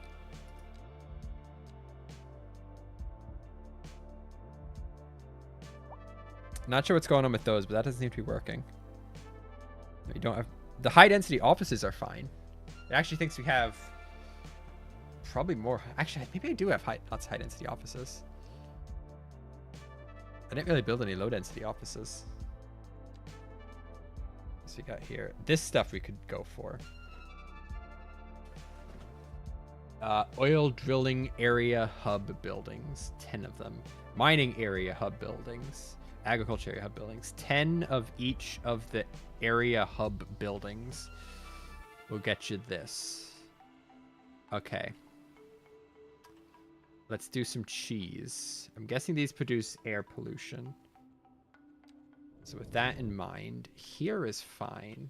Not sure what's going on with those, but that doesn't seem to be working. You don't have... The high density offices are fine. It actually thinks we have probably more... Actually, maybe I do have lots of high density offices. I didn't really build any low density offices. So we got here. This stuff we could go for. Oil drilling area hub buildings. 10 of them. Mining area hub buildings. Agriculture area hub buildings. 10 of each of the area hub buildings will get you this. Okay. Let's do some cheese. I'm guessing these produce air pollution. So with that in mind, here is fine.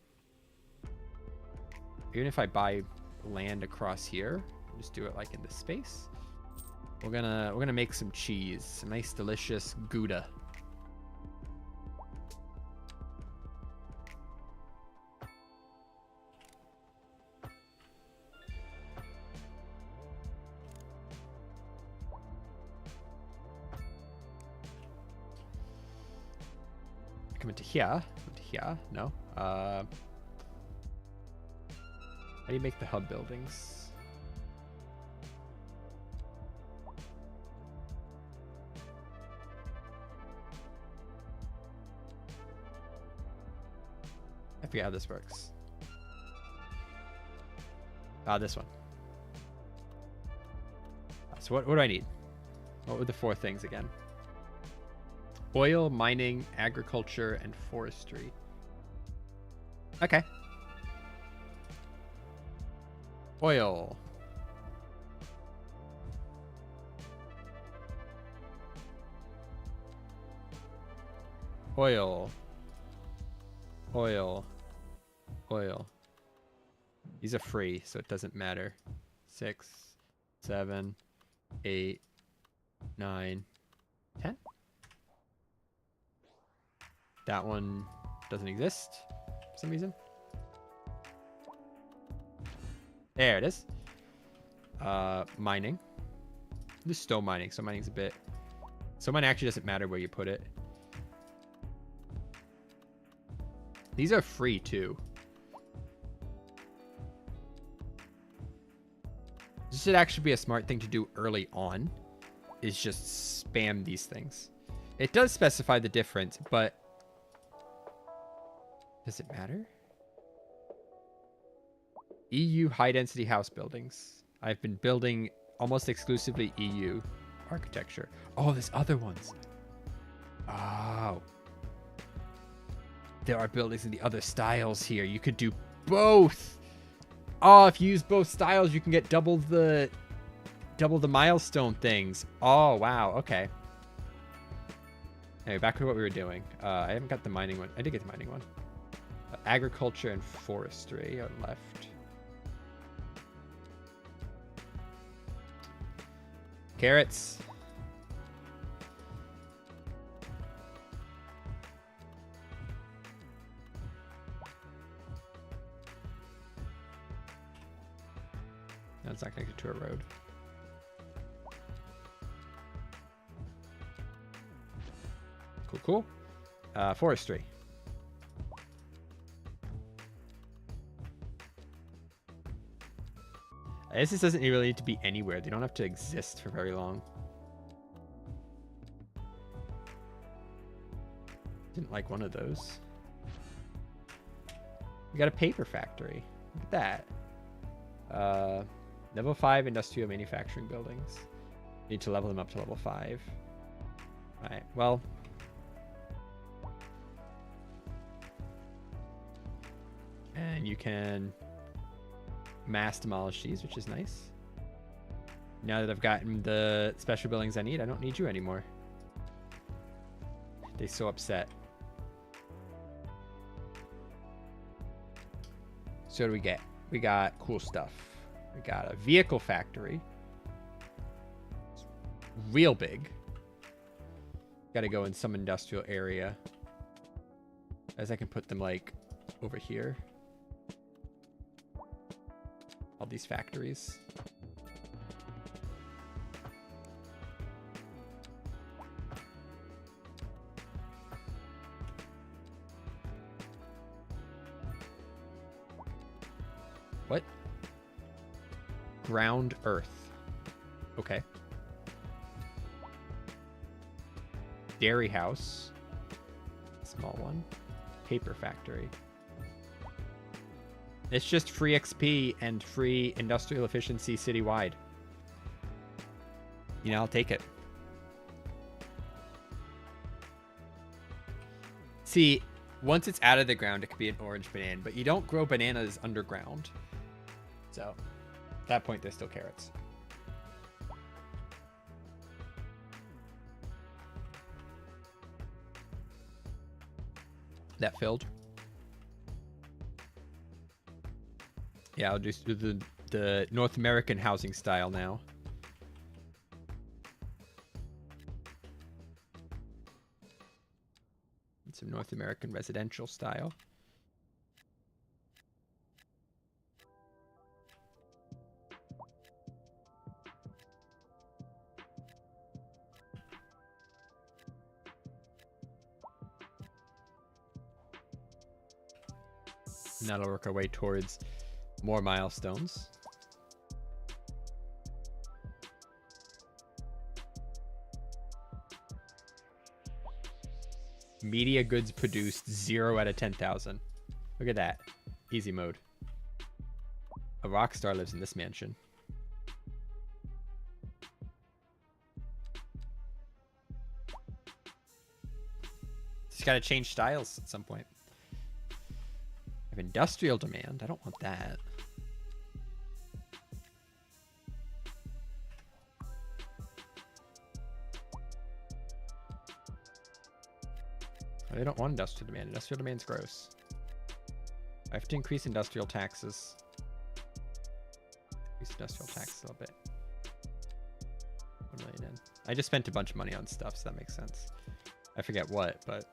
Even if I buy land across here, just do it like in this space. We're gonna make some cheese, some nice delicious Gouda. Come into here. No. How do you make the hub buildings? I forget how this works. This one. So what do I need? What were the 4 things again? Oil, mining, agriculture, and forestry. Okay. Oil. Oil. Oil. Oil. These are free, so it doesn't matter. 6, 7, 8, 9, 10. That one doesn't exist for some reason. There it is. Mining. This is stone mining, so mining's a bit... So mining actually doesn't matter where you put it. These are free too. This should actually be a smart thing to do early on, is just spam these things. It does specify the difference, but does it matter? EU high-density house buildings. I've been building almost exclusively EU architecture. Oh, there's other ones. Oh. There are buildings in the other styles here. You could do both. Oh, if you use both styles, you can get double the milestone things. Oh, wow. Okay. Anyway, back to what we were doing. I haven't got the mining one. I did get the mining one. Agriculture and forestry are left. Carrots. No, it's not connected to a road. Cool. Forestry. I guess this doesn't really need to be anywhere. They don't have to exist for very long. Didn't like one of those. We got a paper factory. Look at that. Level 5 industrial manufacturing buildings. Need to level them up to level 5. Alright, well. And you can mass demolish these, which is nice. Now that I've gotten the special buildings I need, I don't need you anymore. They're so upset. So what do we get? We got cool stuff. We got a vehicle factory. It's real big. Got to go in some industrial area. As I can put them like over here. All these factories. What? Ground earth. Okay. Dairy house. Small one. Paper factory. It's just free XP and free industrial efficiency citywide. You know, I'll take it. See, once it's out of the ground, it could be an orange banana, but you don't grow bananas underground. So, at that point, they're still carrots. That filled. Yeah, I'll just do the North American housing style now. Some North American residential style. And that'll work our way towards more milestones. Media goods produced 0 out of 10,000. Look at that. Easy mode. A rock star lives in this mansion. Just gotta change styles at some point. I have industrial demand. I don't want that. I don't want industrial demand. Industrial demand's gross. I have to increase industrial taxes. Increase industrial taxes a little bit. 1 million in. I just spent a bunch of money on stuff, so that makes sense. I forget what, but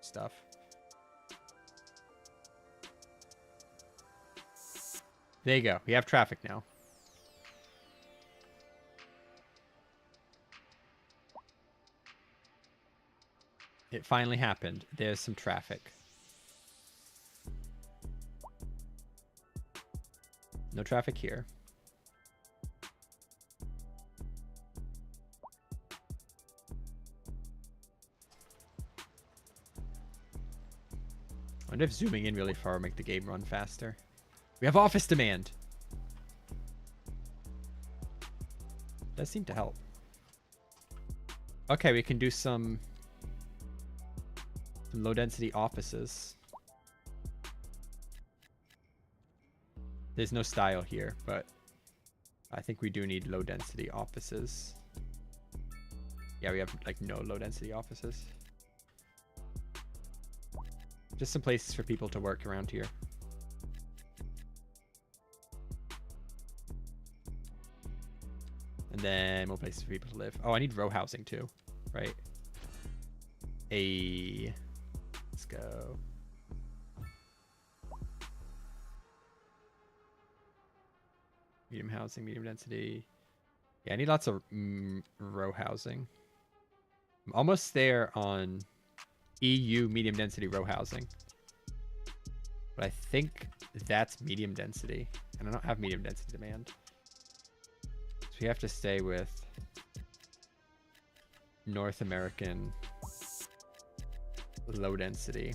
stuff. There you go. We have traffic now. It finally happened. There's some traffic. No traffic here. I wonder if zooming in really far will make the game run faster. We have office demand. Does seem to help. Okay, we can do some low density offices. There's no style here, but I think we do need low density offices. Yeah, we have like no low density offices. Just some places for people to work around here. And then more places for people to live. Oh, I need row housing too, right? Let's go. Medium housing, medium density. Yeah, I need lots of row housing. I'm almost there on EU medium density row housing. But I think that's medium density. And I don't have medium density demand. So we have to stay with North American low density.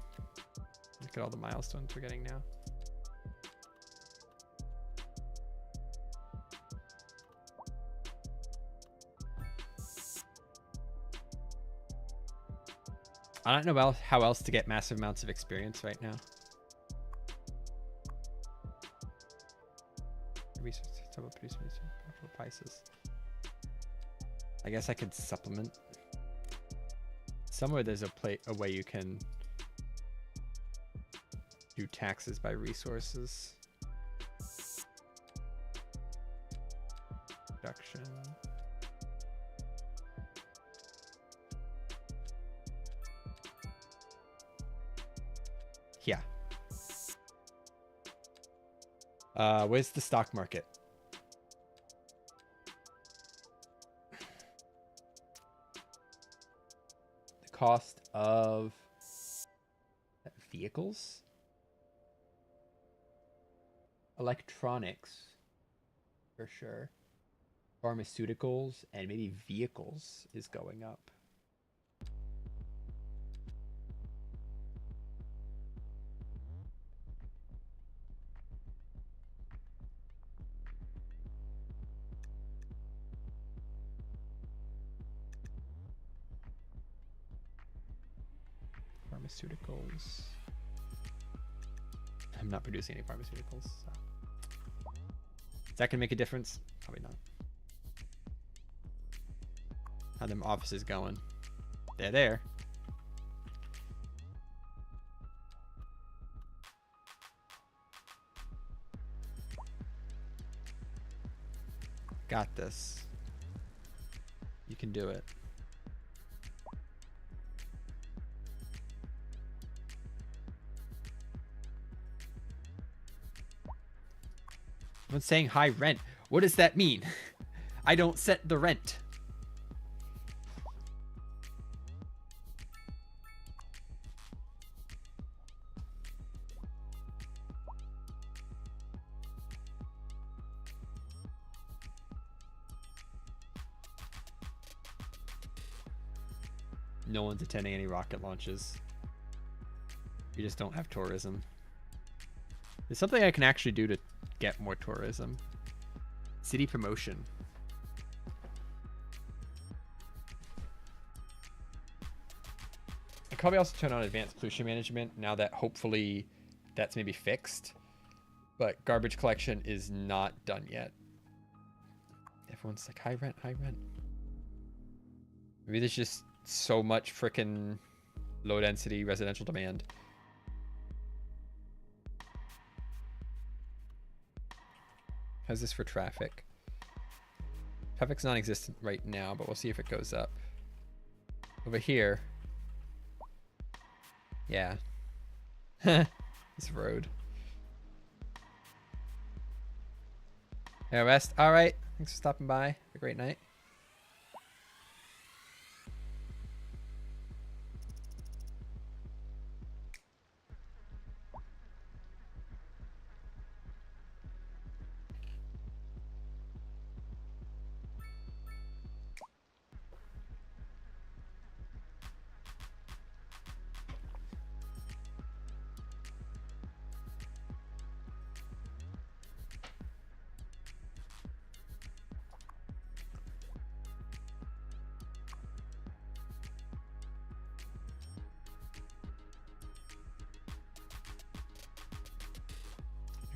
Look at all the milestones we're getting now. I don't know how else to get massive amounts of experience right now. Prices. I guess I could supplement. Somewhere there's a way you can do taxes by resources. Production. Yeah. Where's the stock market? The cost of vehicles? Electronics, for sure. Pharmaceuticals and maybe vehicles is going up. Pharmaceuticals. I'm not producing any pharmaceuticals. So. Is that gonna make a difference? Probably not. How them offices going? They're there. Got this. You can do it. I'm saying high rent. What does that mean? I don't set the rent. No one's attending any rocket launches. We just don't have tourism. There's something I can actually do to get more tourism. City promotion. I could probably also turn on advanced pollution management now that hopefully that's maybe fixed. But garbage collection is not done yet. Everyone's like, high rent, high rent. Maybe there's just so much freaking low density residential demand. How's this for traffic? Traffic's non-existent right now, but we'll see if it goes up. Over here. Yeah. This road. Hey, West. All right. Thanks for stopping by. Have a great night.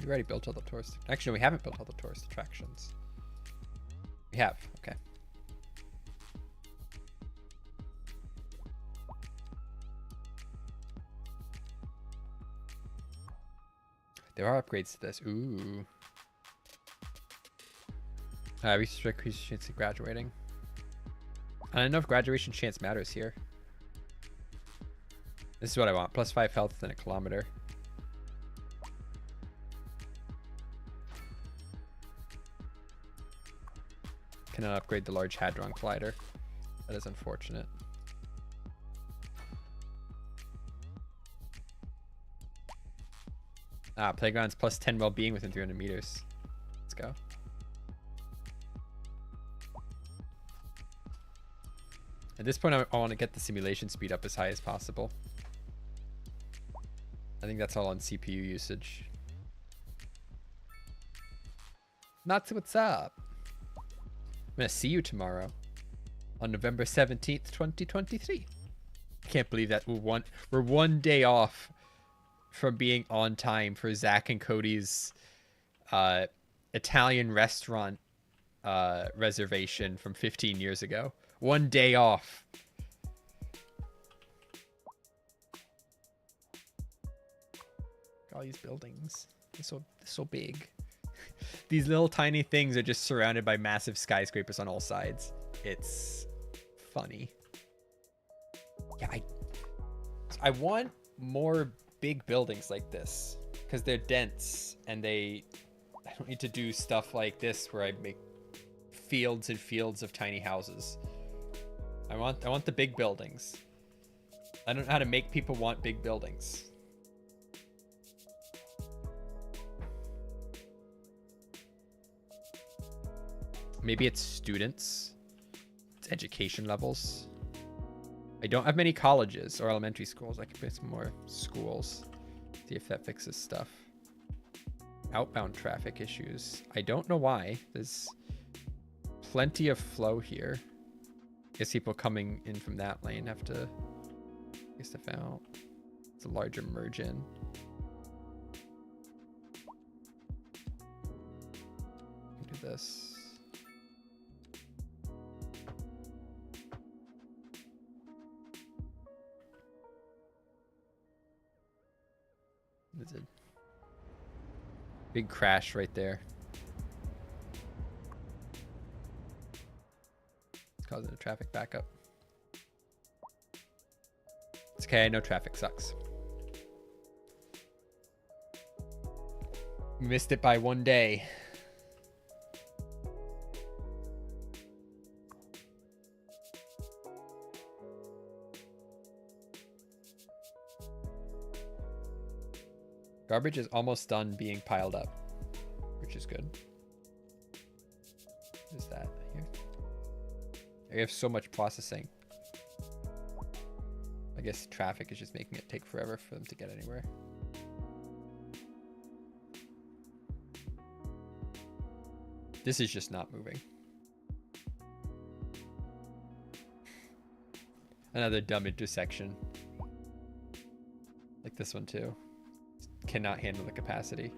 We already built all the tourist. Actually, we haven't built all the tourist attractions. We have. Okay. There are upgrades to this. Ooh. Restrict chance of graduating. I don't know if graduation chance matters here. This is what I want. +5 health within a kilometer. Cannot upgrade the Large Hadron Collider. That is unfortunate. Playgrounds +10 well-being within 300 meters. Let's go. At this point, I want to get the simulation speed up as high as possible. I think that's all on CPU usage. Natsu, what's up? I'm gonna see you tomorrow on November 17th, 2023. I can't believe that we're one day off from being on time for Zach and Cody's Italian restaurant reservation from 15 years ago. One day off. All these buildings. They're so big. These little tiny things are just surrounded by massive skyscrapers on all sides. It's funny. Yeah, I want more big buildings like this because they're dense and I don't need to do stuff like this where I make fields and fields of tiny houses. I want the big buildings. I don't know how to make people want big buildings. Maybe it's students. It's education levels. I don't have many colleges or elementary schools. I can pick some more schools. See if that fixes stuff. Outbound traffic issues. I don't know why. There's plenty of flow here. Guess people coming in from that lane have to get stuff out. It's a larger merge in. Do this. There's a big crash right there. It's causing a traffic backup. It's okay, I know traffic sucks. Missed it by 1 day. Garbage is almost done being piled up, which is good. What is that here? We have so much processing. I guess traffic is just making it take forever for them to get anywhere. This is just not moving. Another dumb intersection. Like this one too. Cannot handle the capacity.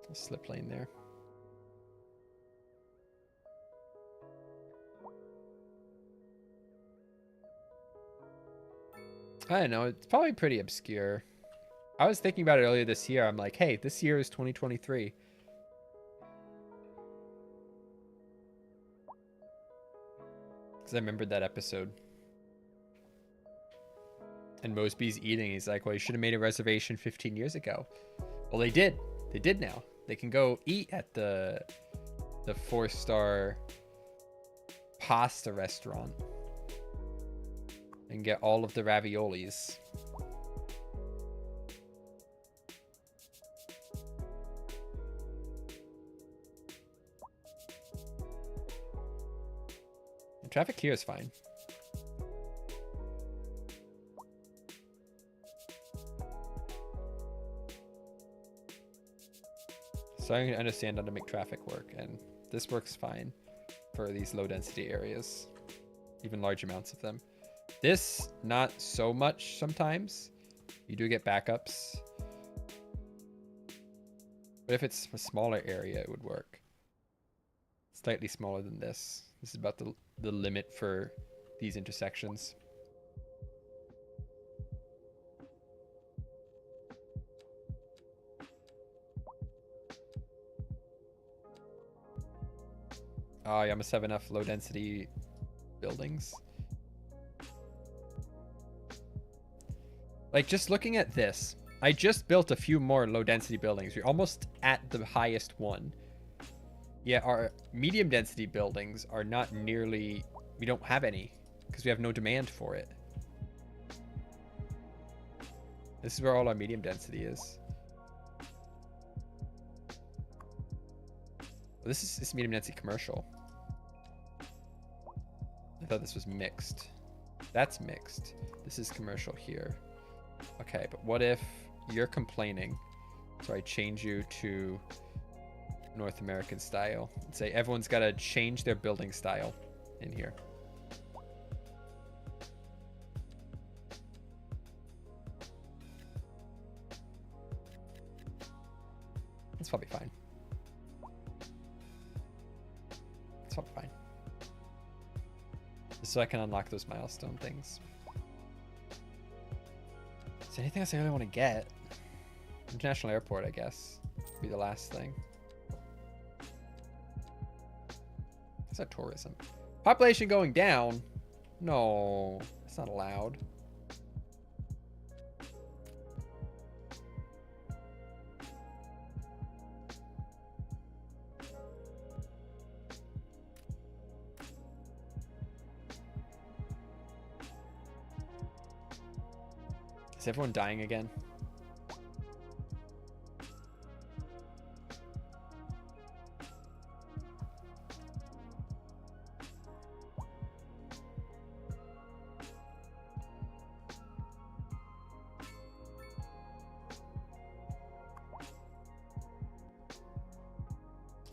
A slip lane there. I don't know. It's probably pretty obscure. I was thinking about it earlier this year. I'm like, hey, this year is 2023. Because I remembered that episode. And Mosby's eating. He's like, well, you should have made a reservation 15 years ago. Well, they did. They did now. They can go eat at the 4-star pasta restaurant. And get all of the raviolis. The traffic here is fine. So I can understand how to make traffic work, and this works fine for these low density areas, even large amounts of them. This, not so much sometimes. You do get backups. But if it's a smaller area, it would work. Slightly smaller than this. This is about the limit for these intersections. Oh, yeah, I must have enough low density buildings. Like, just looking at this, I just built a few more low density buildings. We're almost at the highest one. Yeah, our medium density buildings are not nearly, we don't have any because we have no demand for it. This is where all our medium density is. This is medium density commercial. I thought this was mixed. That's mixed. This is commercial here. Okay, but what if you're complaining? So I change you to North American style and say everyone's got to change their building style in here. That's probably fine. It's probably fine. Just so I can unlock those milestone things. Is there anything else I really want to get? International airport, I guess, would be the last thing. Is that tourism? Population going down? No, it's not allowed. Is everyone dying again?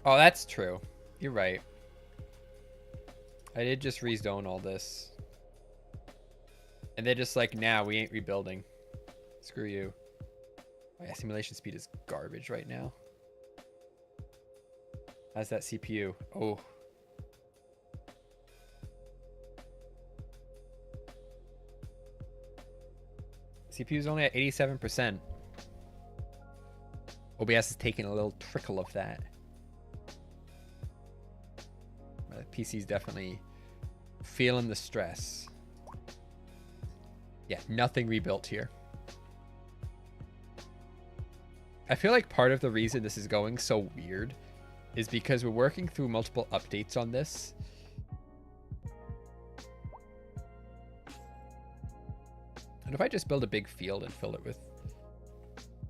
Oh, that's true. You're right. I did just rezone all this. And they're just like, nah, we ain't rebuilding. Screw you. Oh, yeah, simulation speed is garbage right now. How's that CPU? Oh. CPU is only at 87%. OBS is taking a little trickle of that. The PC's definitely feeling the stress. Yeah, nothing rebuilt here. I feel like part of the reason this is going so weird is because we're working through multiple updates on this. And if I just build a big field and fill it with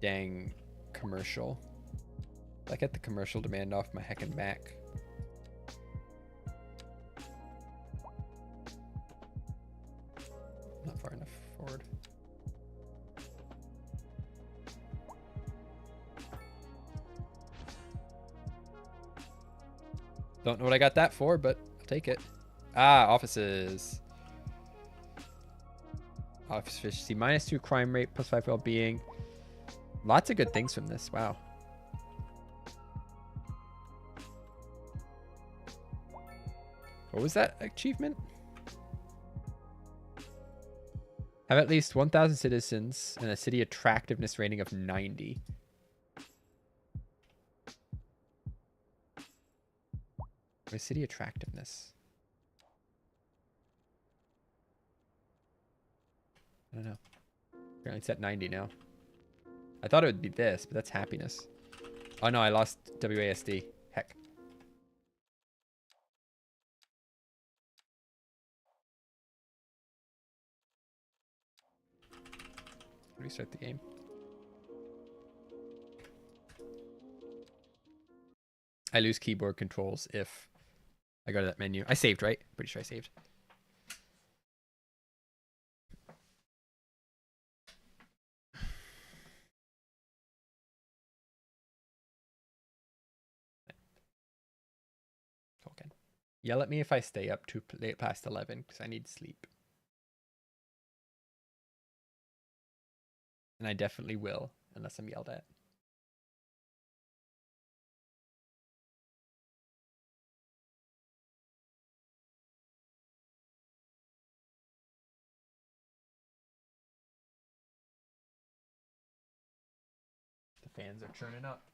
dang commercial, I get the commercial demand off my heckin' Mac. Not far enough forward. Don't know what I got that for, but I'll take it. Ah, offices. Office efficiency, -2 crime rate, +5 well-being. Lots of good things from this. Wow. What was that achievement? Have at least 1,000 citizens and a city attractiveness rating of 90. Where's city attractiveness? I don't know. Apparently it's at 90 now. I thought it would be this, but that's happiness. Oh no, I lost WASD. Heck. Restart the game. I lose keyboard controls if I go to that menu. I saved, right? Pretty sure I saved. Okay. Yell at me if I stay up too late past 11 because I need sleep. And I definitely will, unless I'm yelled at. The fans are churning up.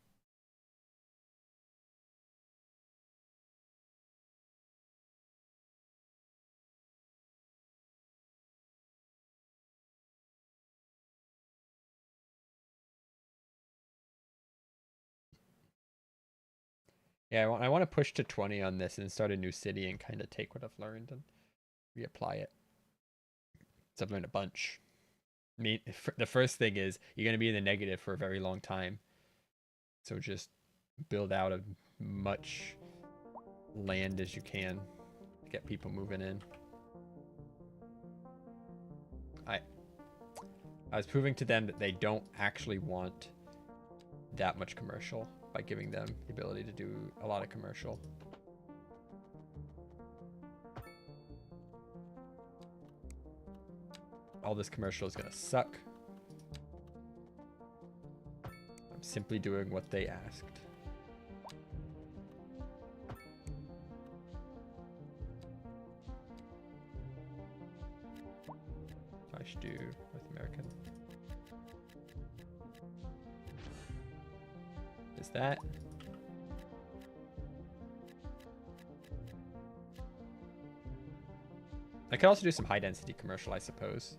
Yeah, I want to push to 20 on this and start a new city and kind of take what I've learned and reapply it. So I've learned a bunch. I mean, the first thing is you're going to be in the negative for a very long time. So just build out as much land as you can to get people moving in. I was proving to them that they don't actually want that much commercial by giving them the ability to do a lot of commercial. All this commercial is going to suck. I'm simply doing what they asked. So I should do North American. Is that? I could also do some high density commercial, I suppose.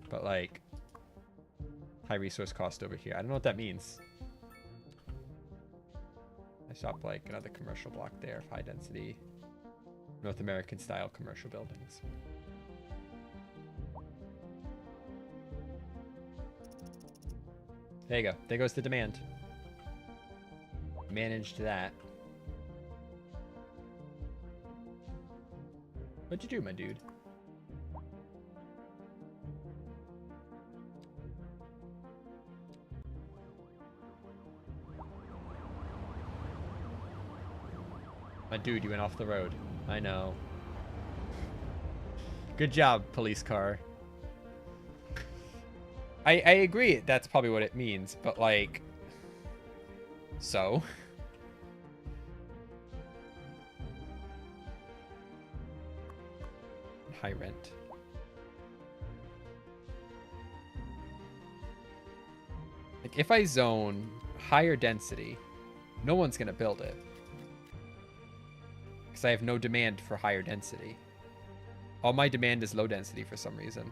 But like high resource cost over here. I don't know what that means. I shop like another commercial block there of high density. North American style commercial buildings. There you go. There goes the demand. Managed that. What'd you do, my dude? My dude, you went off the road. I know. Good job, police car. I agree that's probably what it means, but like... So? High rent. Like, if I zone higher density, no one's gonna build it. Because I have no demand for higher density. All my demand is low density for some reason.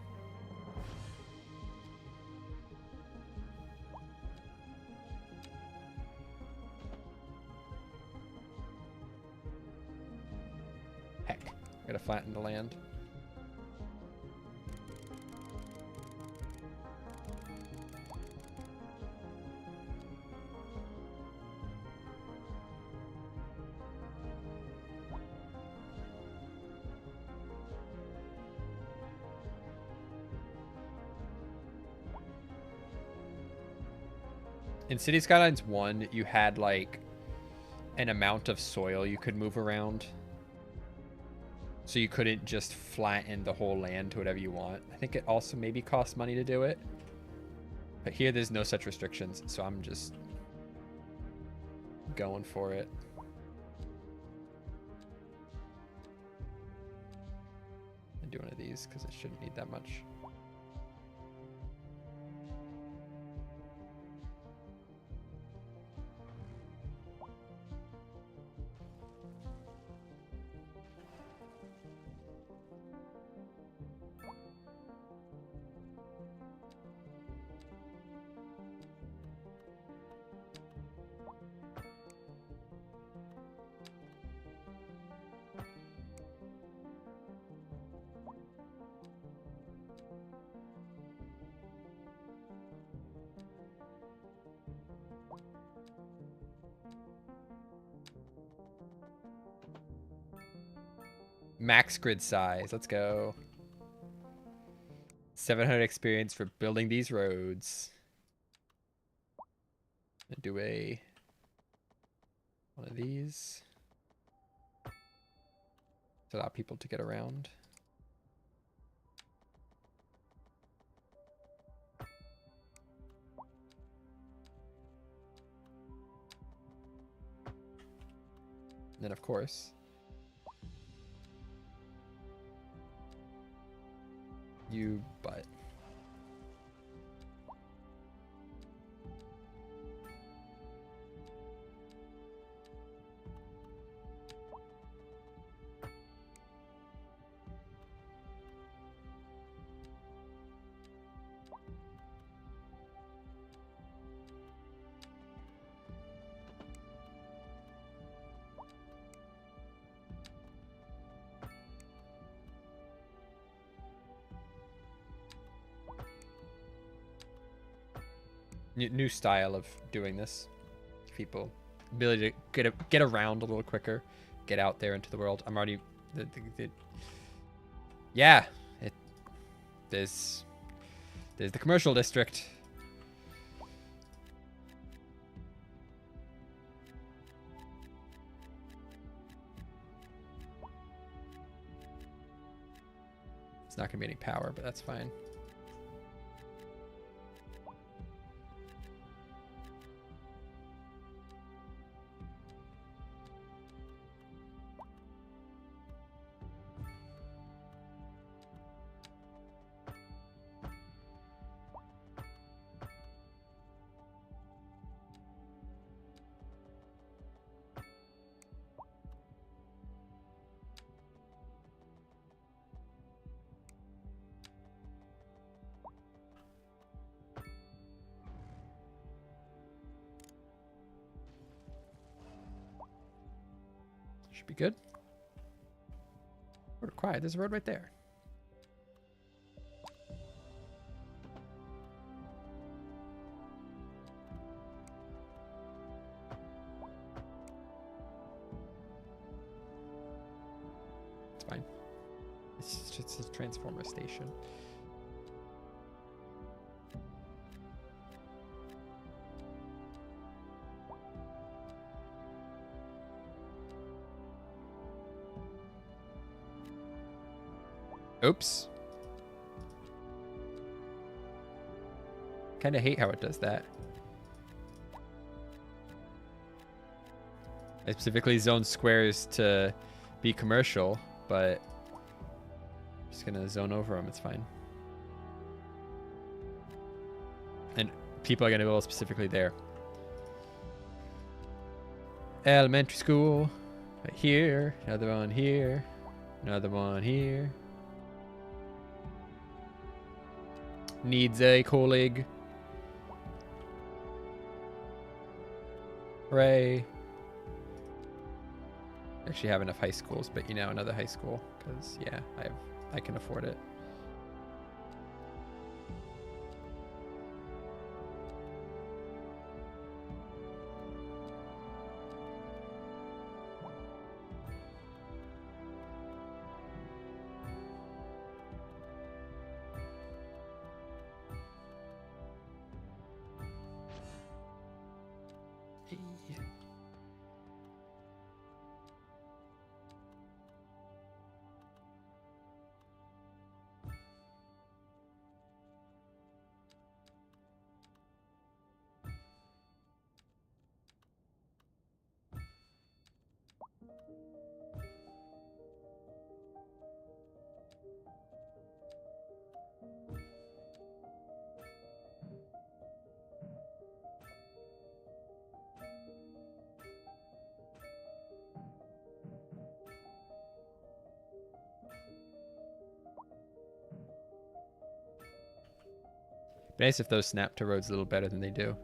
Heck, gotta flatten the land. In City Skylines 1, you had like an amount of soil you could move around. So you couldn't just flatten the whole land to whatever you want. I think it also maybe costs money to do it. But here there's no such restrictions, so I'm just going for it. I'll do one of these because it shouldn't need that much. Max grid size. Let's go. 700 experience for building these roads. And do one of these to allow people to get around. And then, of course, you butt. New style of doing this. People ability to get around a little quicker, get out there into the world. I'm already yeah. There's the commercial district. It's not gonna be any power, but that's fine. Should be good. quiet. There's a road right there. It's fine. It's just a transformer station. Oops. Kind of hate how it does that. I specifically zoned squares to be commercial, but I'm just gonna zone over them. It's fine. And people are gonna go specifically there. Elementary school, right here. Another one here. Another one here. Needs a colleague. Hooray. Actually have enough high schools, but you know, another high school, because yeah, I can afford it. Be nice if those snap to roads a little better than they do.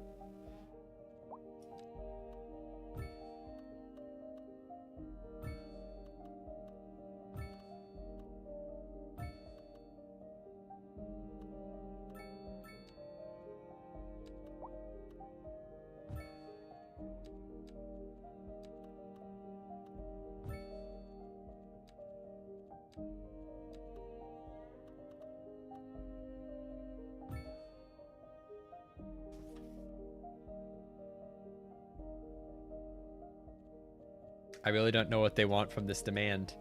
I really don't know what they want from this demand.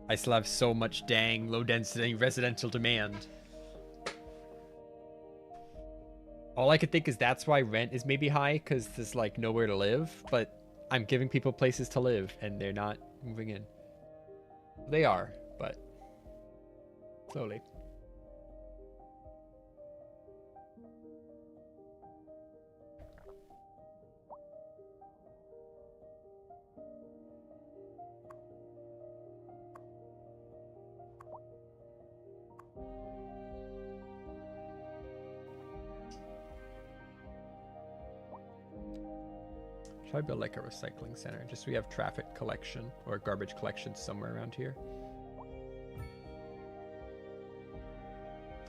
I still have so much dang low density residential demand. All I could think is that's why rent is maybe high, because there's like nowhere to live, but I'm giving people places to live and they're not moving in. They are, but slowly. Should I build like a recycling center just so we have traffic collection or garbage collection somewhere around here?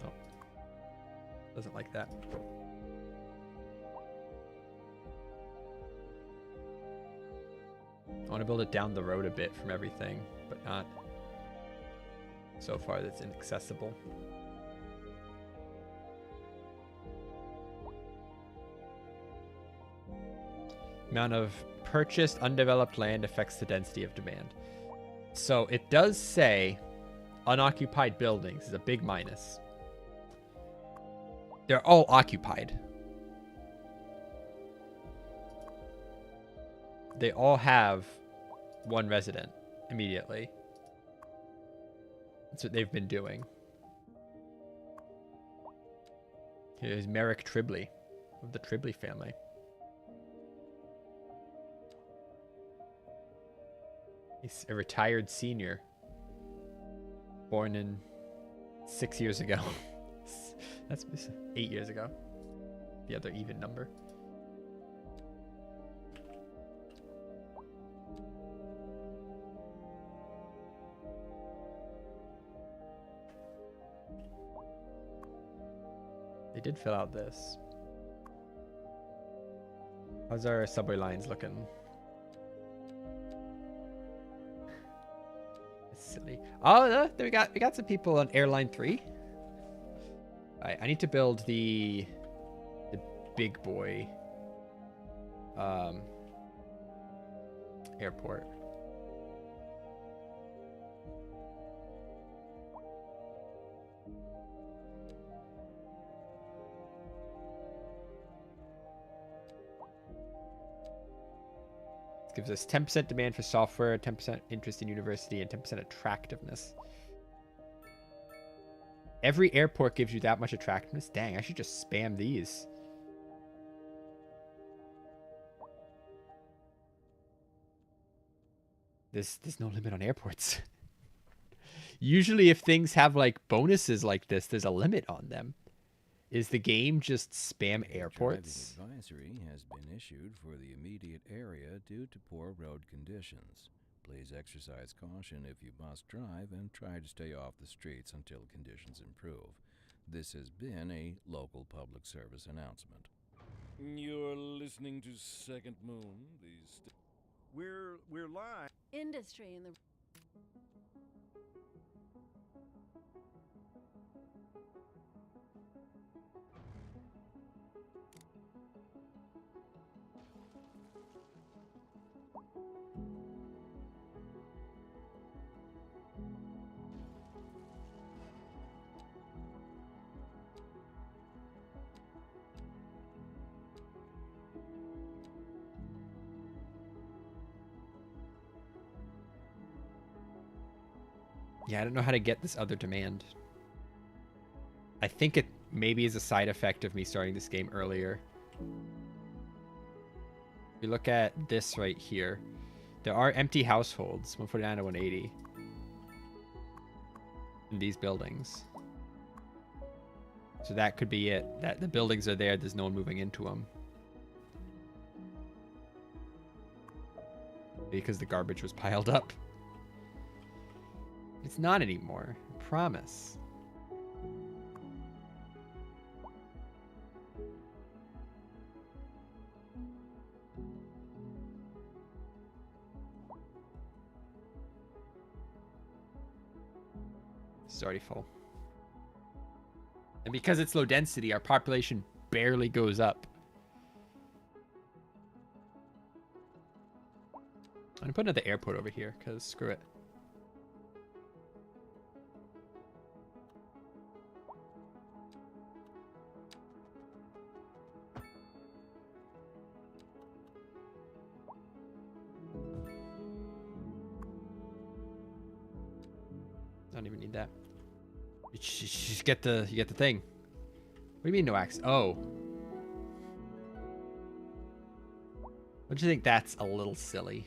Oh, doesn't like that. I want to build it down the road a bit from everything, but not so far that's inaccessible. Amount of purchased undeveloped land affects the density of demand. So it does say unoccupied buildings is a big minus. They're all occupied. They all have one resident immediately. That's what they've been doing. Here's Merrick Tribley of the Tribley family. He's a retired senior. Born in 6 years ago. That's 8 years ago. The other even number. did fill out this. How's our subway lines looking? It's silly. Oh, look, we got some people on airline 3. All right, I need to build the big boy airport. Gives us 10% demand for software, 10% interest in university, and 10% attractiveness. Every airport gives you that much attractiveness? Dang, I should just spam these. There's no limit on airports. Usually if things have like bonuses like this, there's a limit on them. Is the game just spam airports? Driving advisory has been issued for the immediate area due to poor road conditions. Please exercise caution if you must drive and try to stay off the streets until conditions improve. This has been a local public service announcement. You're listening to Second Moon. We're live. Industry in the Yeah, I don't know how to get this other demand. I think it maybe is a side effect of me starting this game earlier. If you look at this right here, there are empty households, 149 to 180, in these buildings. So that could be it. That the buildings are there, there's no one moving into them. Because the garbage was piled up. It's not anymore. I promise. It's already full. And because it's low density, our population barely goes up. I'm gonna put another airport over here, because screw it. I don't even need that. You just get the thing. What do you mean no access? Oh. Don't you think that's a little silly?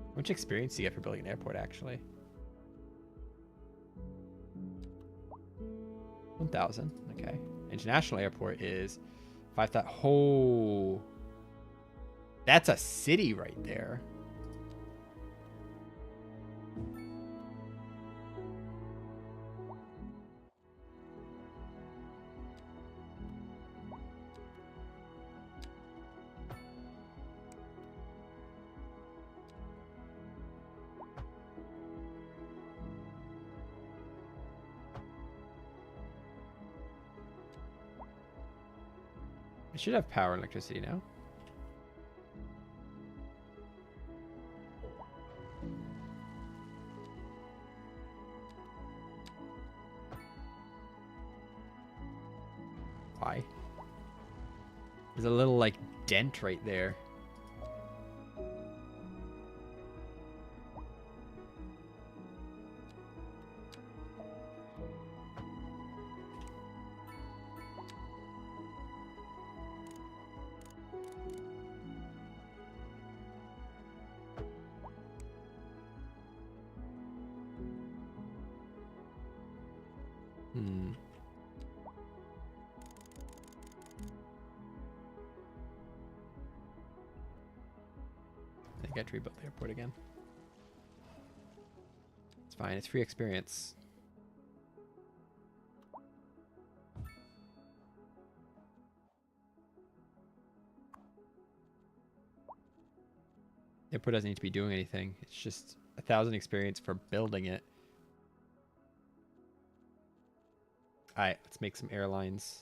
How much experience do you get for building an airport, actually? 1,000. Okay. International airport is 5,000. Oh. That's a city right there. I should have power and electricity now. Why? There's a little, like, dent right there. I think I have to rebuild the airport again. It's fine. It's free experience. Airport doesn't need to be doing anything. It's just 1,000 experience for building it. Alright, let's make some airlines.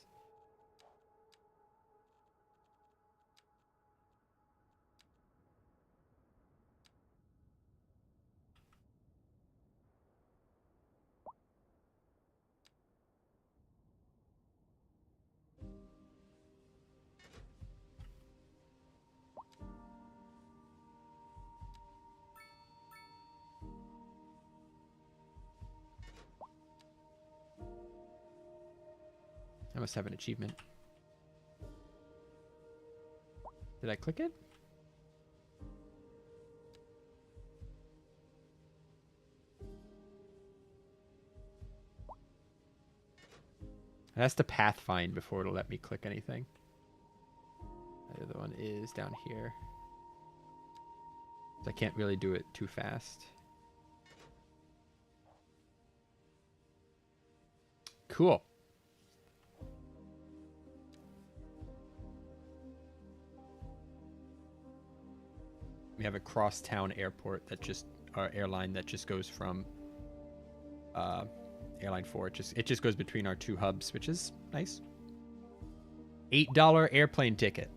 I must have an achievement. Did I click it? It has to pathfind before it'll let me click anything. The other one is down here. So I can't really do it too fast. Cool. We have a crosstown airport that just, or airline that just goes from airline 4. It just goes between our two hubs, which is nice. $8 airplane ticket.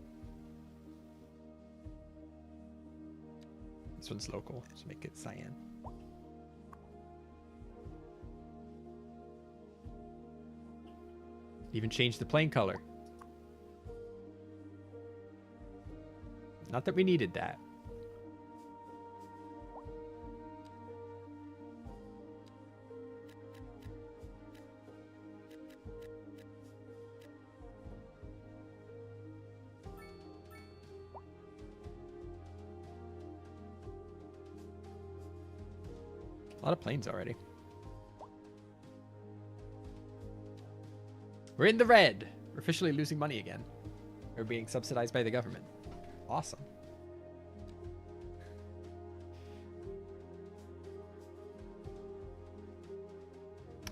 This one's local, so make it cyan. Even change the plane color. Not that we needed that. A lot of planes already. We're in the red. We're officially losing money again. We're being subsidized by the government. Awesome.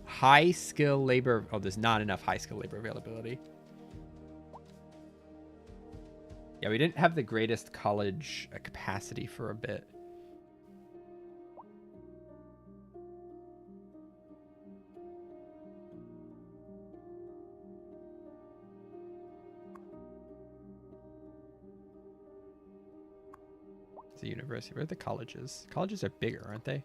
High skill labor. Oh, there's not enough high skill labor availability. Yeah, we didn't have the greatest college capacity for a bit. The university. Where are the colleges? Colleges are bigger, aren't they?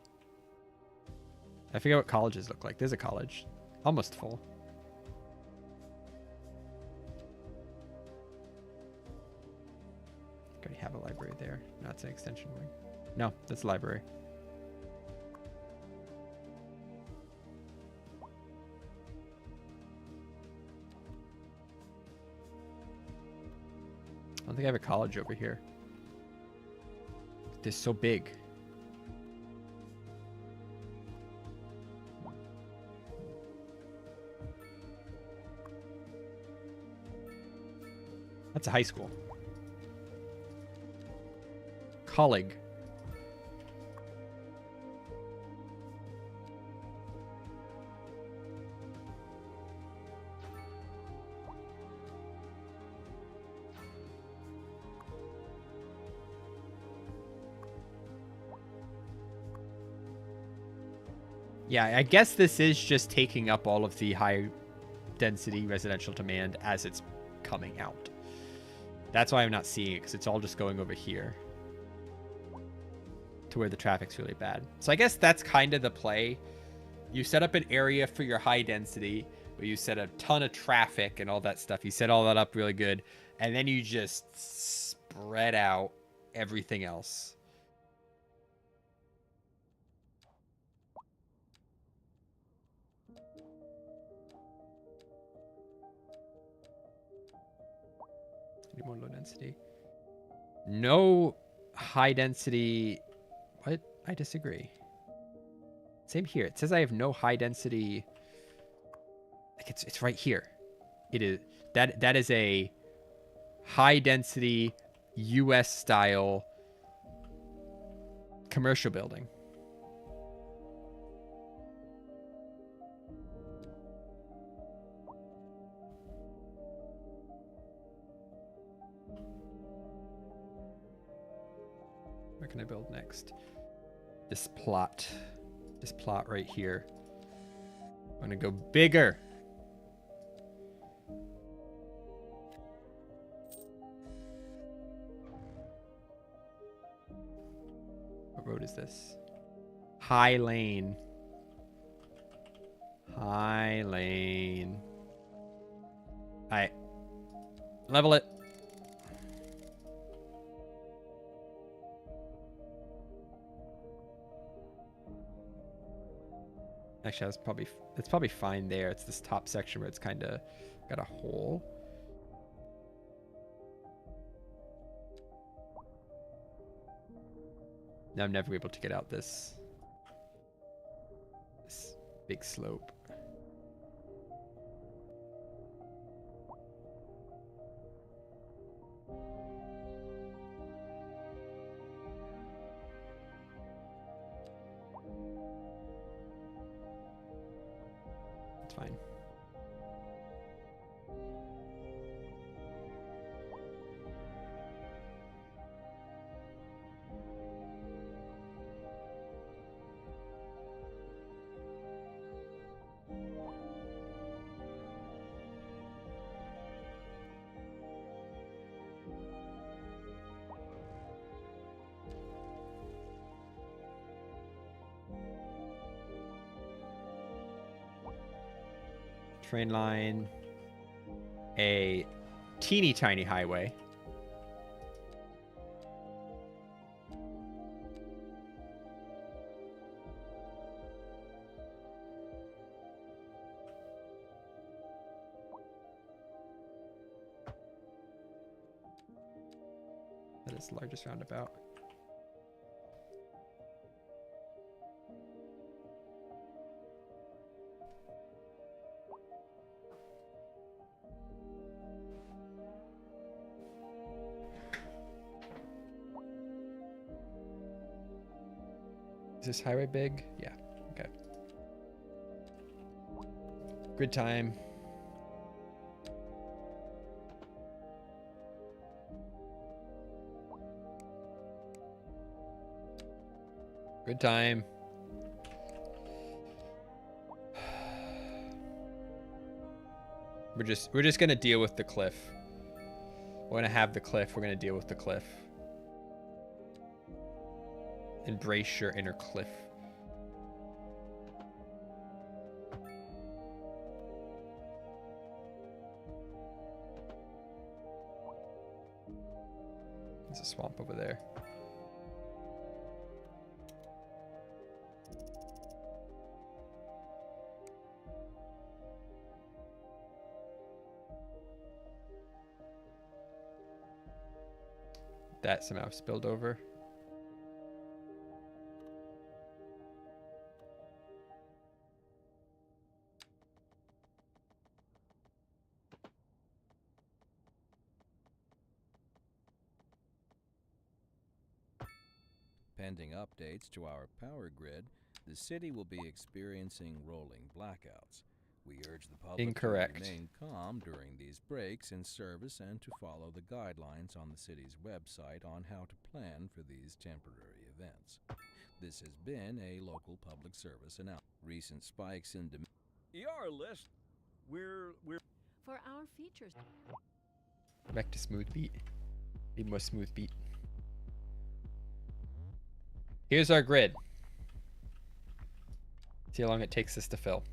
I forget what colleges look like. There's a college. Almost full. I already have a library there. No, it's an extension wing. No, that's a library. I don't think I have a college over here. This is so big. That's a high school. Colleague. Yeah, I guess this is just taking up all of the high density residential demand as it's coming out. That's why I'm not seeing it, because it's all just going over here to where the traffic's really bad. So I guess that's kind of the play. You set up an area for your high density, where you set a ton of traffic and all that stuff. You set all that up really good, and then you just spread out everything else. Any more low density? No high density. What? I disagree. Same here. It says I have no high density. Like it's right here. It is that is a high density US style commercial building. can I build next? This plot right here. I'm gonna go bigger. What road is this? High Lane. High Lane. Alright. Level it. Actually, that's probably fine there. It's this top section where it's kind of got a hole. Now I'm never able to get out this big slope. It's fine. Train line, a teeny tiny highway. That is the largest roundabout. Is this highway big? Yeah. Okay. Grid time. Good time. We're just gonna deal with the cliff. We're gonna have the cliff. We're gonna deal with the cliff. Embrace your inner cliff. There's a swamp over there. That somehow spilled over. Pending updates to our power grid, the city will be experiencing rolling blackouts. We urge the public Incorrect. to remain calm during these breaks in service and to follow the guidelines on the city's website on how to plan for these temporary events. This has been a local public service announcement. Recent spikes in demand. ER we're For our features. Back to smooth beat. Need more smooth beat. Here's our grid. See how long it takes us to fill.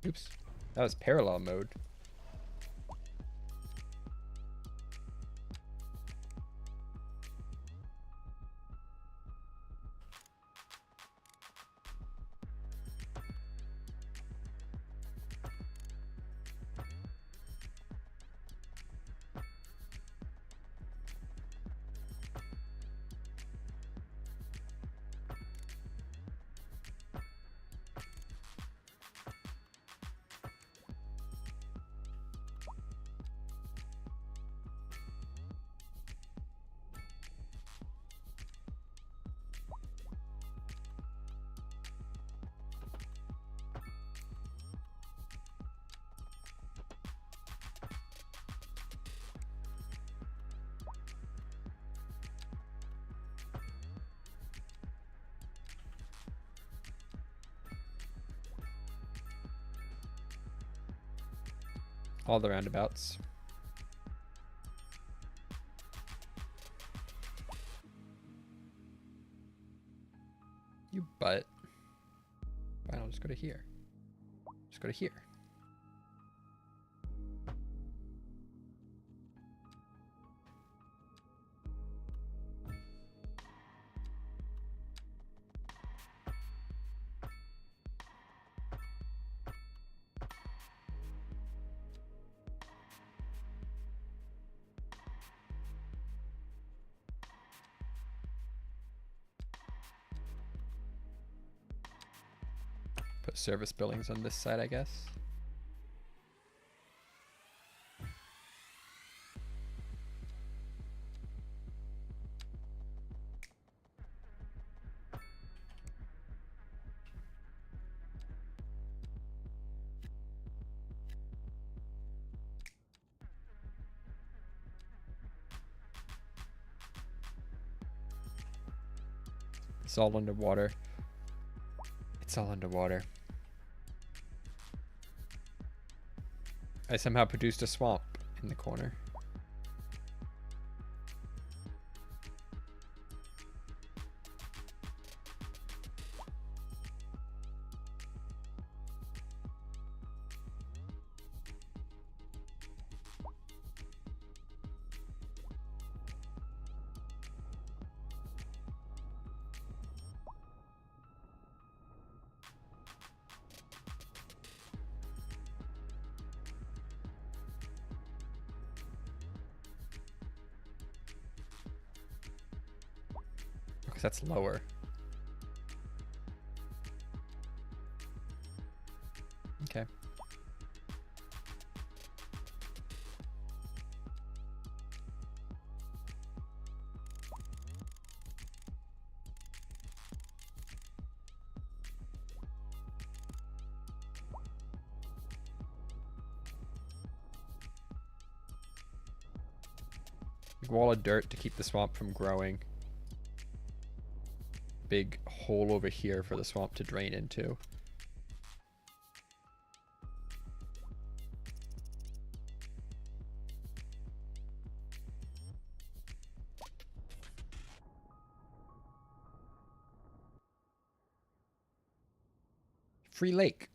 Oops, that was parallel mode. All the roundabouts. You butt. Fine, I'll just go to here. Just go to here. Put service buildings on this side, I guess. It's all underwater. It's all underwater. I somehow produced a swamp in the corner. Because that's lower. Okay. Big wall of dirt to keep the swamp from growing. Big hole over here for the swamp to drain into. Free lake.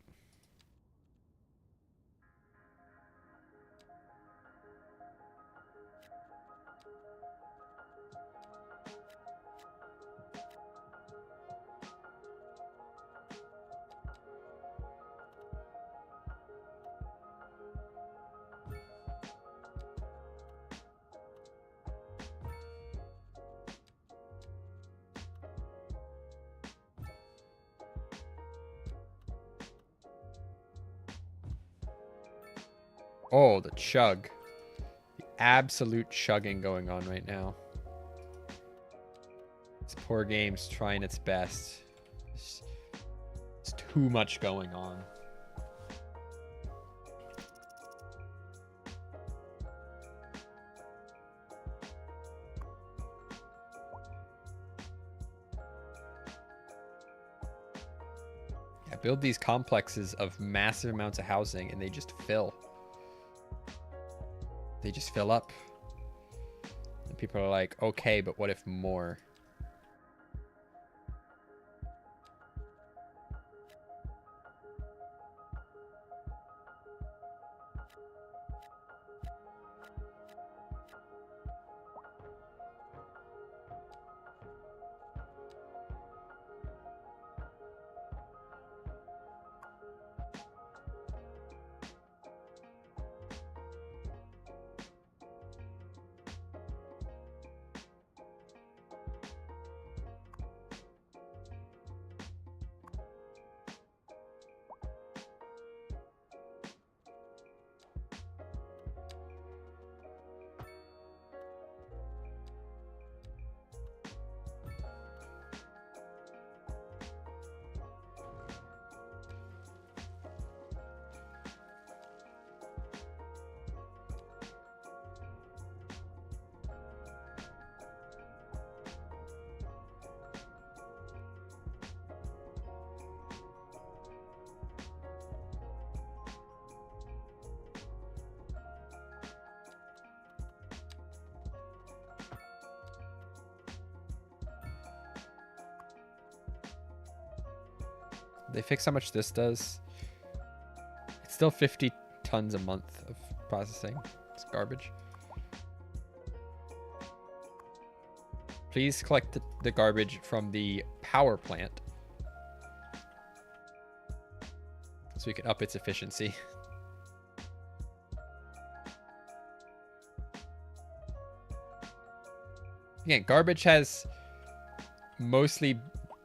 Oh, the chug. The absolute chugging going on right now. This poor game's trying its best. It's too much going on. Yeah, build these complexes of massive amounts of housing and they just fill. They just fill up. And people are like, okay, but what if more? They fix how much this does. It's still 50 tons a month of processing. It's garbage. Please collect the garbage from the power plant so we can up its efficiency. Again, garbage has mostly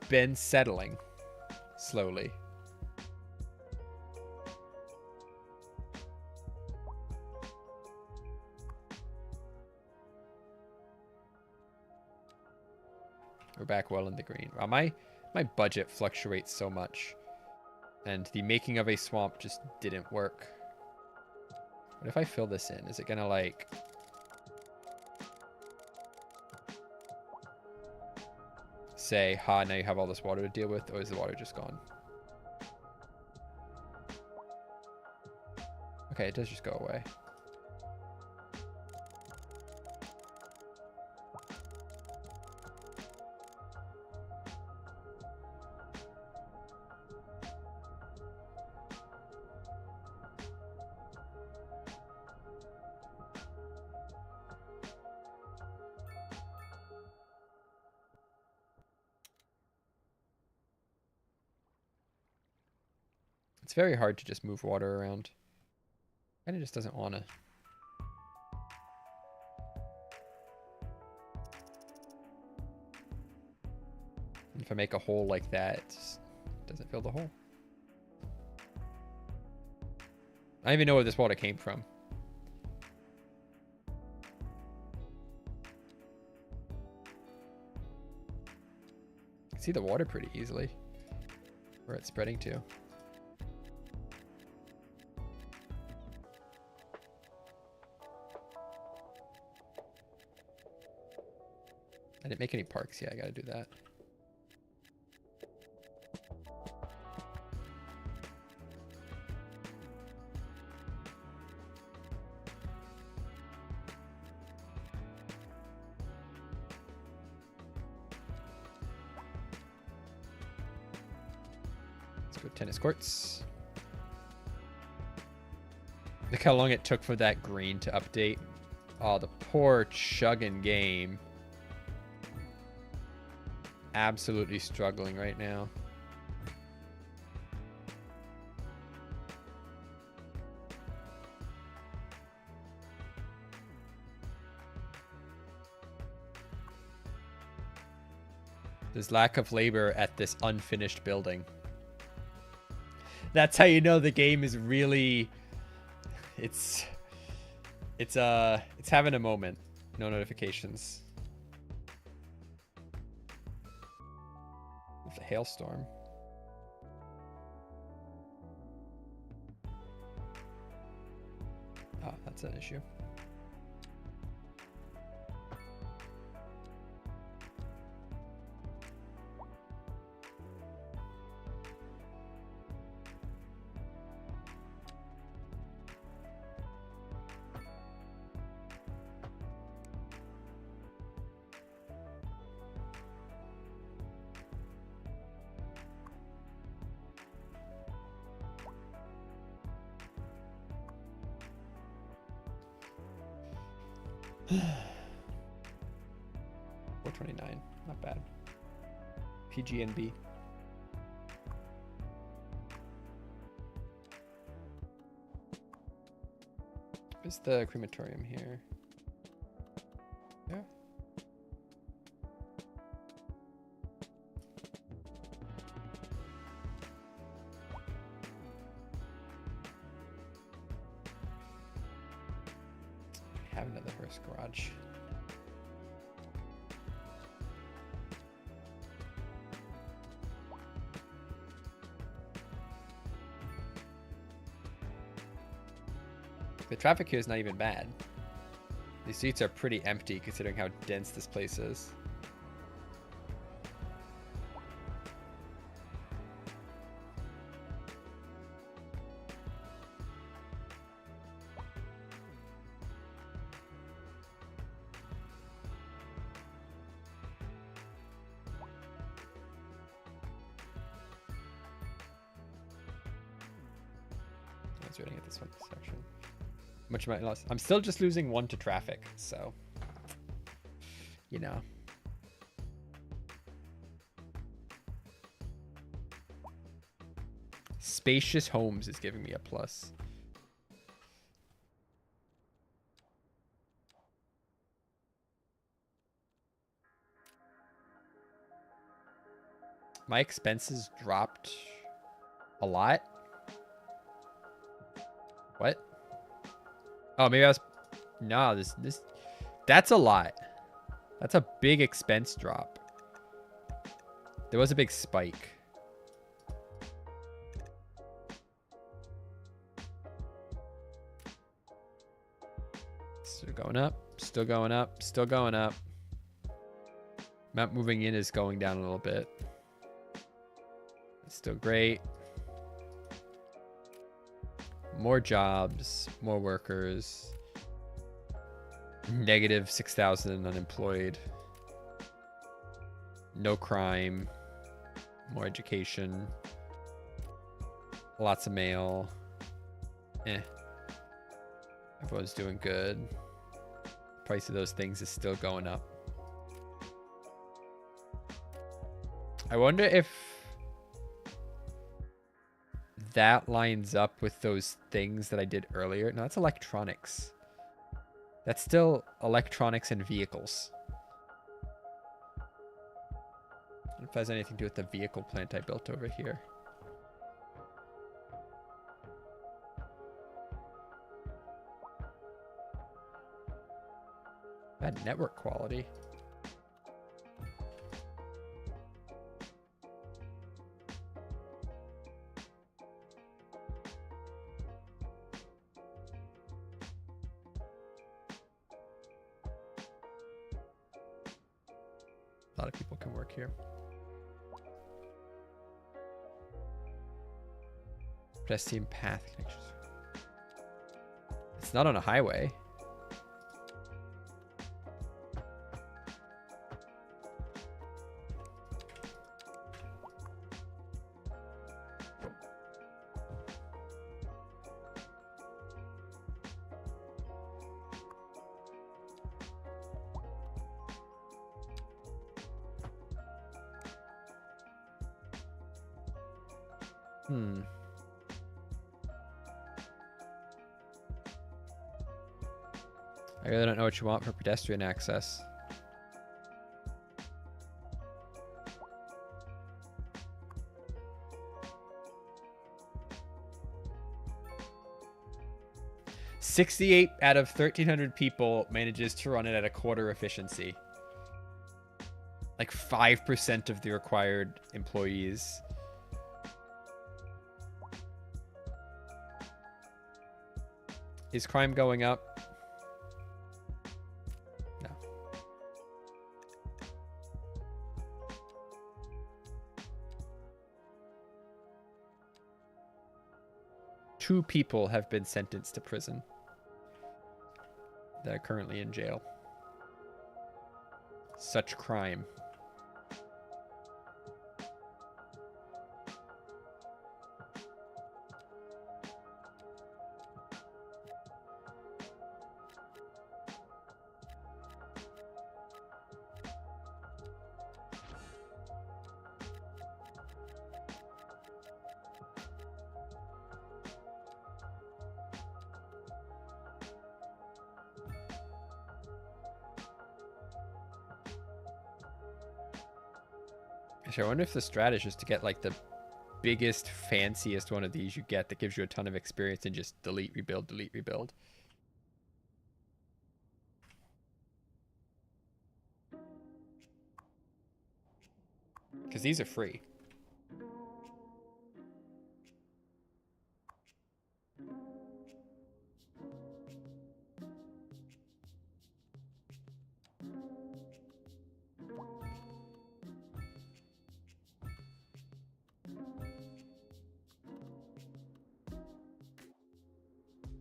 been settling slowly. We're back well in the green. Wow, my budget fluctuates so much. And the making of a swamp just didn't work. What if I fill this in? Is it gonna like... say, ha, now you have all this water to deal with, or is the water just gone? Okay, it does just go away. It's very hard to just move water around. And it just doesn't want to. If I make a hole like that, it just doesn't fill the hole. I don't even know where this water came from. I can see the water pretty easily. Where it's spreading to. I didn't make any parks yet. I gotta do that. Let's go tennis courts. Look how long it took for that green to update. Oh, the poor chugging game. Absolutely struggling right now. There's lack of labor at this unfinished building. That's how you know the game is really... It's having a moment. No notifications. With the hailstorm. Oh, that's an issue. $4.29, not bad. PG&B. Where's the crematorium here? Yeah. Have another horse garage. The traffic here is not even bad. These streets are pretty empty considering how dense this place is. was waiting at this one section. Much am I lost? I'm still just losing 1 to traffic, so you know. Spacious homes is giving me a plus. My expenses dropped a lot. What? Oh, maybe I was... No, this... That's a lot. That's a big expense drop. There was a big spike. Still going up. Still going up. Still going up. Amount moving in is going down a little bit. It's still great. More jobs, more workers. Negative 6,000 unemployed. No crime. More education. Lots of mail. Everyone's doing good. Price of those things is still going up. I wonder if that lines up with those things that I did earlier. No, that's electronics. That's still electronics and vehicles. I don't know if that has anything to do with the vehicle plant I built over here. Bad network quality. A lot of people can work here. Pedestrian path connections. It's not on a highway. I really don't know what you want for pedestrian access. "68 out of 1,300 people manages to run it at a quarter efficiency." Like 5% of the required employees. Is crime going up? No. Two people have been sentenced to prison. They're currently in jail. Such crime. I wonder if the strat is just to get like the biggest, fanciest one of these you get that gives you a ton of experience and just delete, rebuild, delete, rebuild. Because these are free.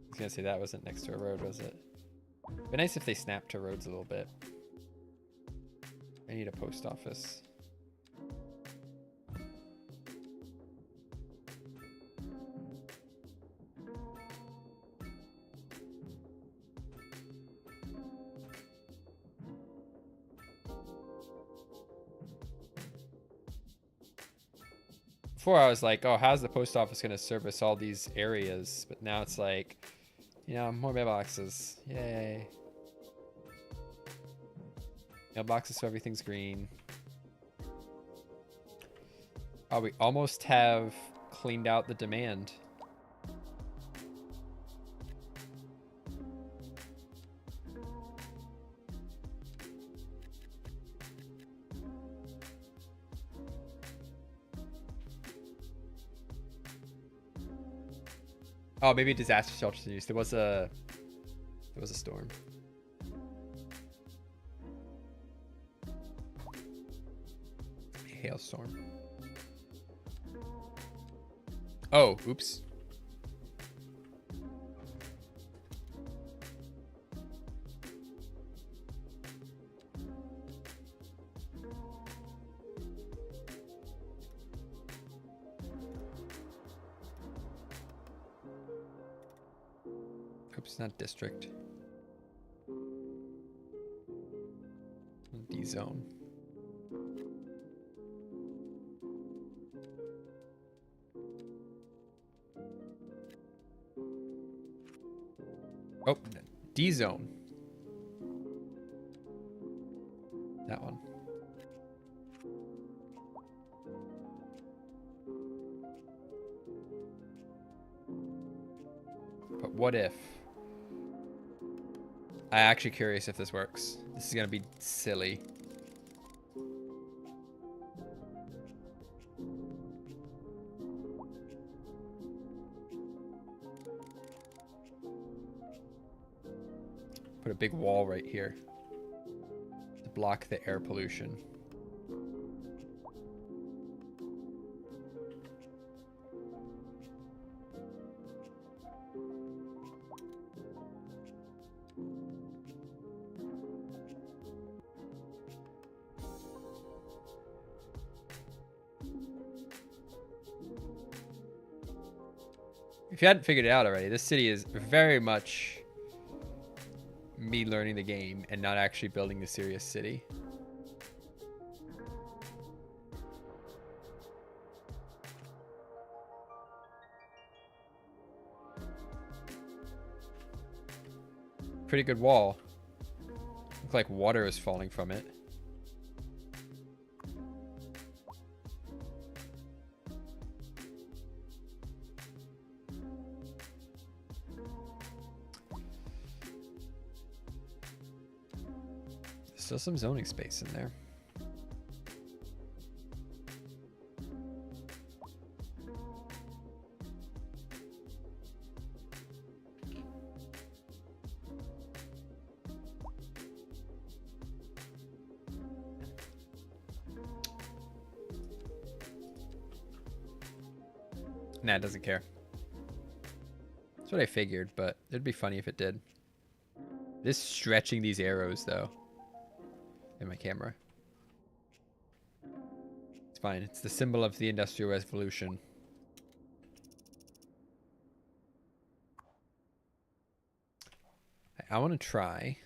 I was gonna say that wasn't next to a road, was it? It'd be nice if they snapped to roads a little bit. I need a post office. Before I was like, oh, how's the post office going to service all these areas? But now it's like, you know, more mailboxes. Yay. Mailboxes so everything's green. Oh, we almost have cleaned out the demand. Oh, maybe disaster shelters in use. There was a storm. Hailstorm. Oh, oops. Oops, not district. D zone. Oh, D zone. That one. But what if? I'm actually curious if this works. This is gonna be silly. Put a big wall right here to block the air pollution. If you hadn't figured it out already, this city is very much me learning the game and not actually building the serious city. Pretty good wall. Looks like water is falling from it. Still some zoning space in there. Nah, it doesn't care. That's what I figured, but it'd be funny if it did. This stretching these arrows, though. In my camera. It's fine. It's the symbol of the Industrial Revolution. I want to try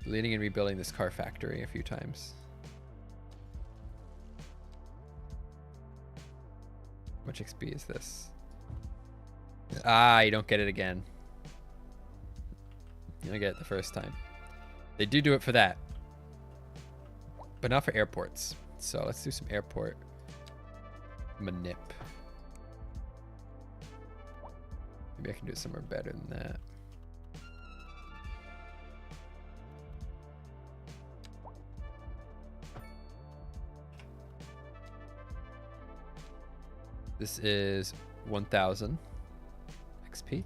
deleting and rebuilding this car factory a few times. How much XP is this? Ah, you don't get it again. You only get it the first time. They do it for that, but not for airports. So let's do some airport manip. Maybe I can do it somewhere better than that. This is 1000 XP.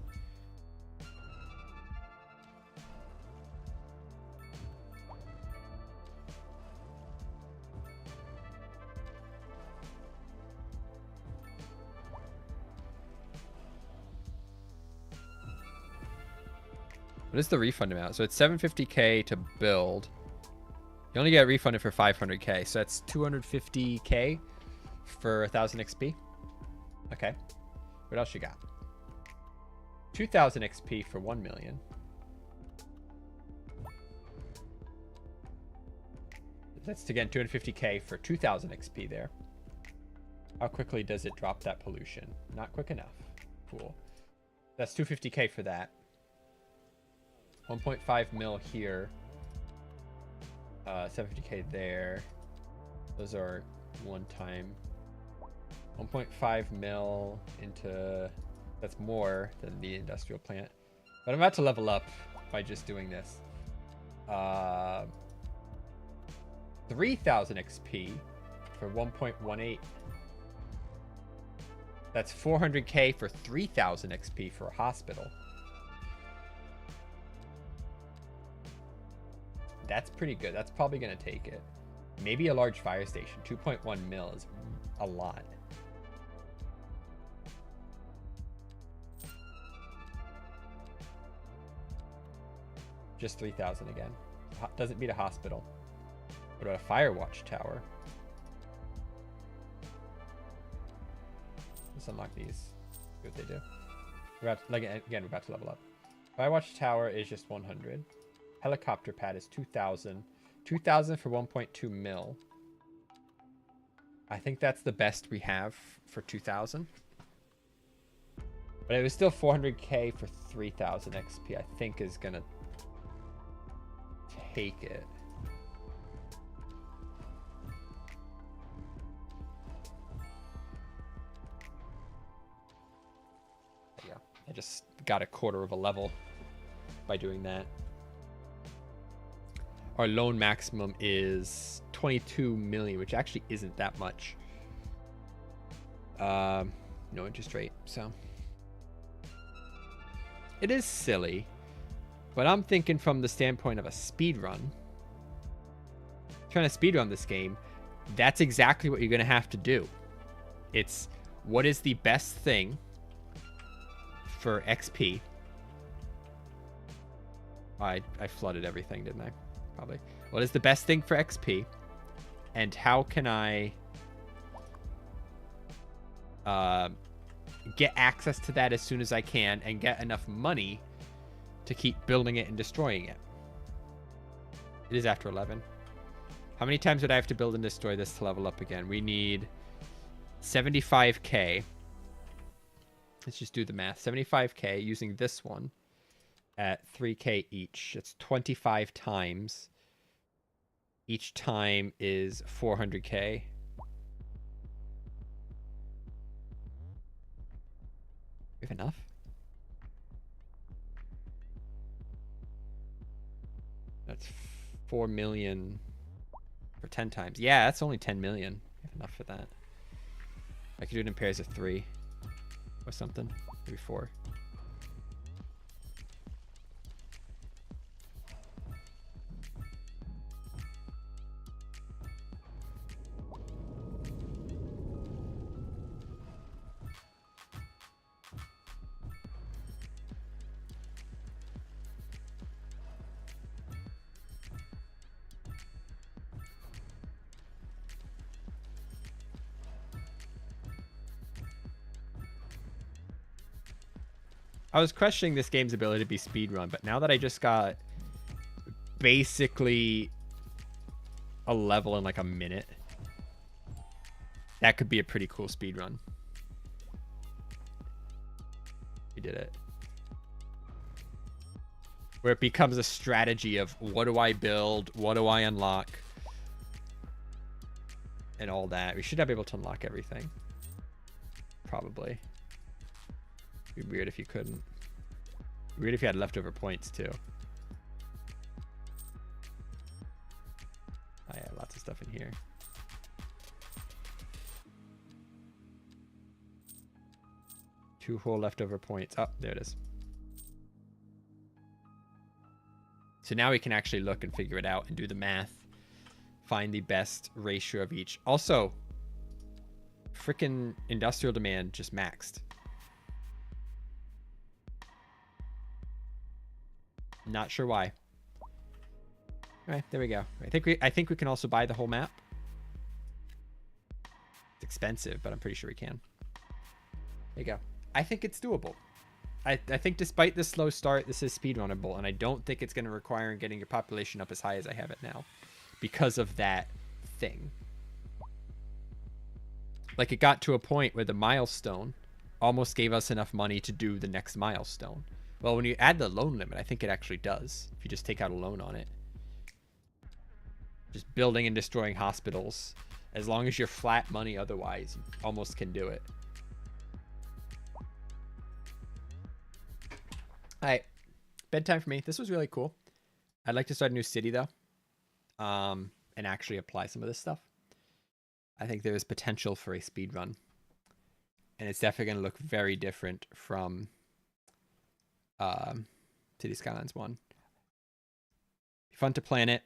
What is the refund amount? So it's 750k to build. You only get refunded for 500k, so that's 250k for 1000 XP. Okay. What else you got? 2000 XP for 1 million. That's again 250k for 2000 XP there. How quickly does it drop that pollution? Not quick enough. Cool. That's 250k for that. 1.5 mil here. 750k there. Those are one time. 1.5 mil into... That's more than the industrial plant. But I'm about to level up by just doing this. 3,000 XP for 1.18. That's 400k for 3,000 XP for a hospital. That's pretty good. That's probably going to take it. Maybe a large fire station. 2.1 mil is a lot. Just 3,000 again. Doesn't beat a hospital. What about a fire watch tower? Let's unlock these. See what they do. We're about to level up. Fire watch tower is just 100. Helicopter pad is 2,000. 2,000 for 1.2 mil. I think that's the best we have for 2,000. But it was still 400k for 3,000 XP. I think is gonna take it. Yeah, I just got a quarter of a level by doing that. Our loan maximum is 22 million, which actually isn't that much. No interest rate, so it is silly. But I'm thinking from the standpoint of a speed run. Trying to speed run this game, that's exactly what you're going to have to do. It's what is the best thing for XP. I flooded everything, didn't I? Probably. What is the best thing for XP? And how can I get access to that as soon as I can and get enough money to keep building it and destroying it? It is after 11. How many times would I have to build and destroy this to level up again? We need 75k. Let's just do the math. 75k using this one at 3k each. It's 25 times. Each time is 400k. We have enough? That's 4 million for 10 times. Yeah, that's only 10 million. We have enough for that. I could do it in pairs of 3 or something. Maybe 4. I was questioning this game's ability to be speedrun, but now that I just got basically a level in like a minute, that could be a pretty cool speedrun. We did it. Where it becomes a strategy of what do I build, what do I unlock, and all that. We should be able to unlock everything. Probably. It'd be weird if you couldn't. Weird if you had leftover points too. Oh yeah, lots of stuff in here. Two whole leftover points. Oh, there it is. So now we can actually look and figure it out and do the math. Find the best ratio of each. Also, freaking industrial demand just maxed. Not sure why. All right, there we go. I think we can also buy the whole map. It's expensive, but I'm pretty sure we can. There you go. I think it's doable. I think despite the slow start, this is speedrunnable, and I don't think it's going to require getting your population up as high as I have it now because of that thing. Like, it got to a point where the milestone almost gave us enough money to do the next milestone. Well, when you add the loan limit, I think it actually does. If you just take out a loan on it. Just building and destroying hospitals. As long as you're flat money otherwise, you almost can do it. Alright. Bedtime for me. This was really cool. I'd like to start a new city, though. And actually apply some of this stuff. I think there is potential for a speed run. And it's definitely going to look very different from City Skylines 1. Fun to plan it.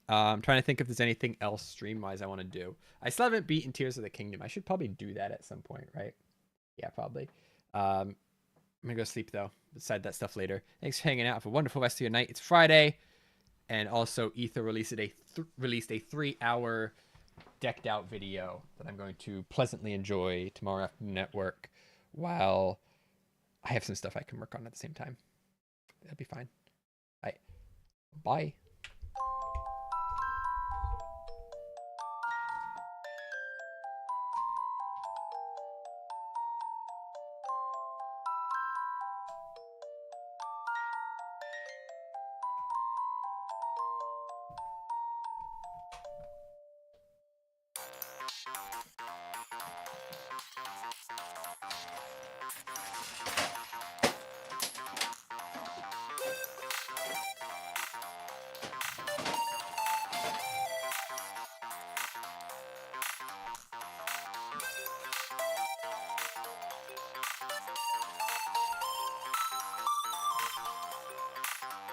I'm trying to think if there's anything else stream-wise I want to do. I still haven't beaten Tears of the Kingdom. I should probably do that at some point, right? Yeah, probably. I'm going to go sleep, though. Decide that stuff later. Thanks for hanging out. Have a wonderful rest of your night. It's Friday. And also, Ether released a 3-hour decked out video that I'm going to pleasantly enjoy tomorrow afternoon at work while I have some stuff I can work on at the same time. That'll be fine. All right. Bye.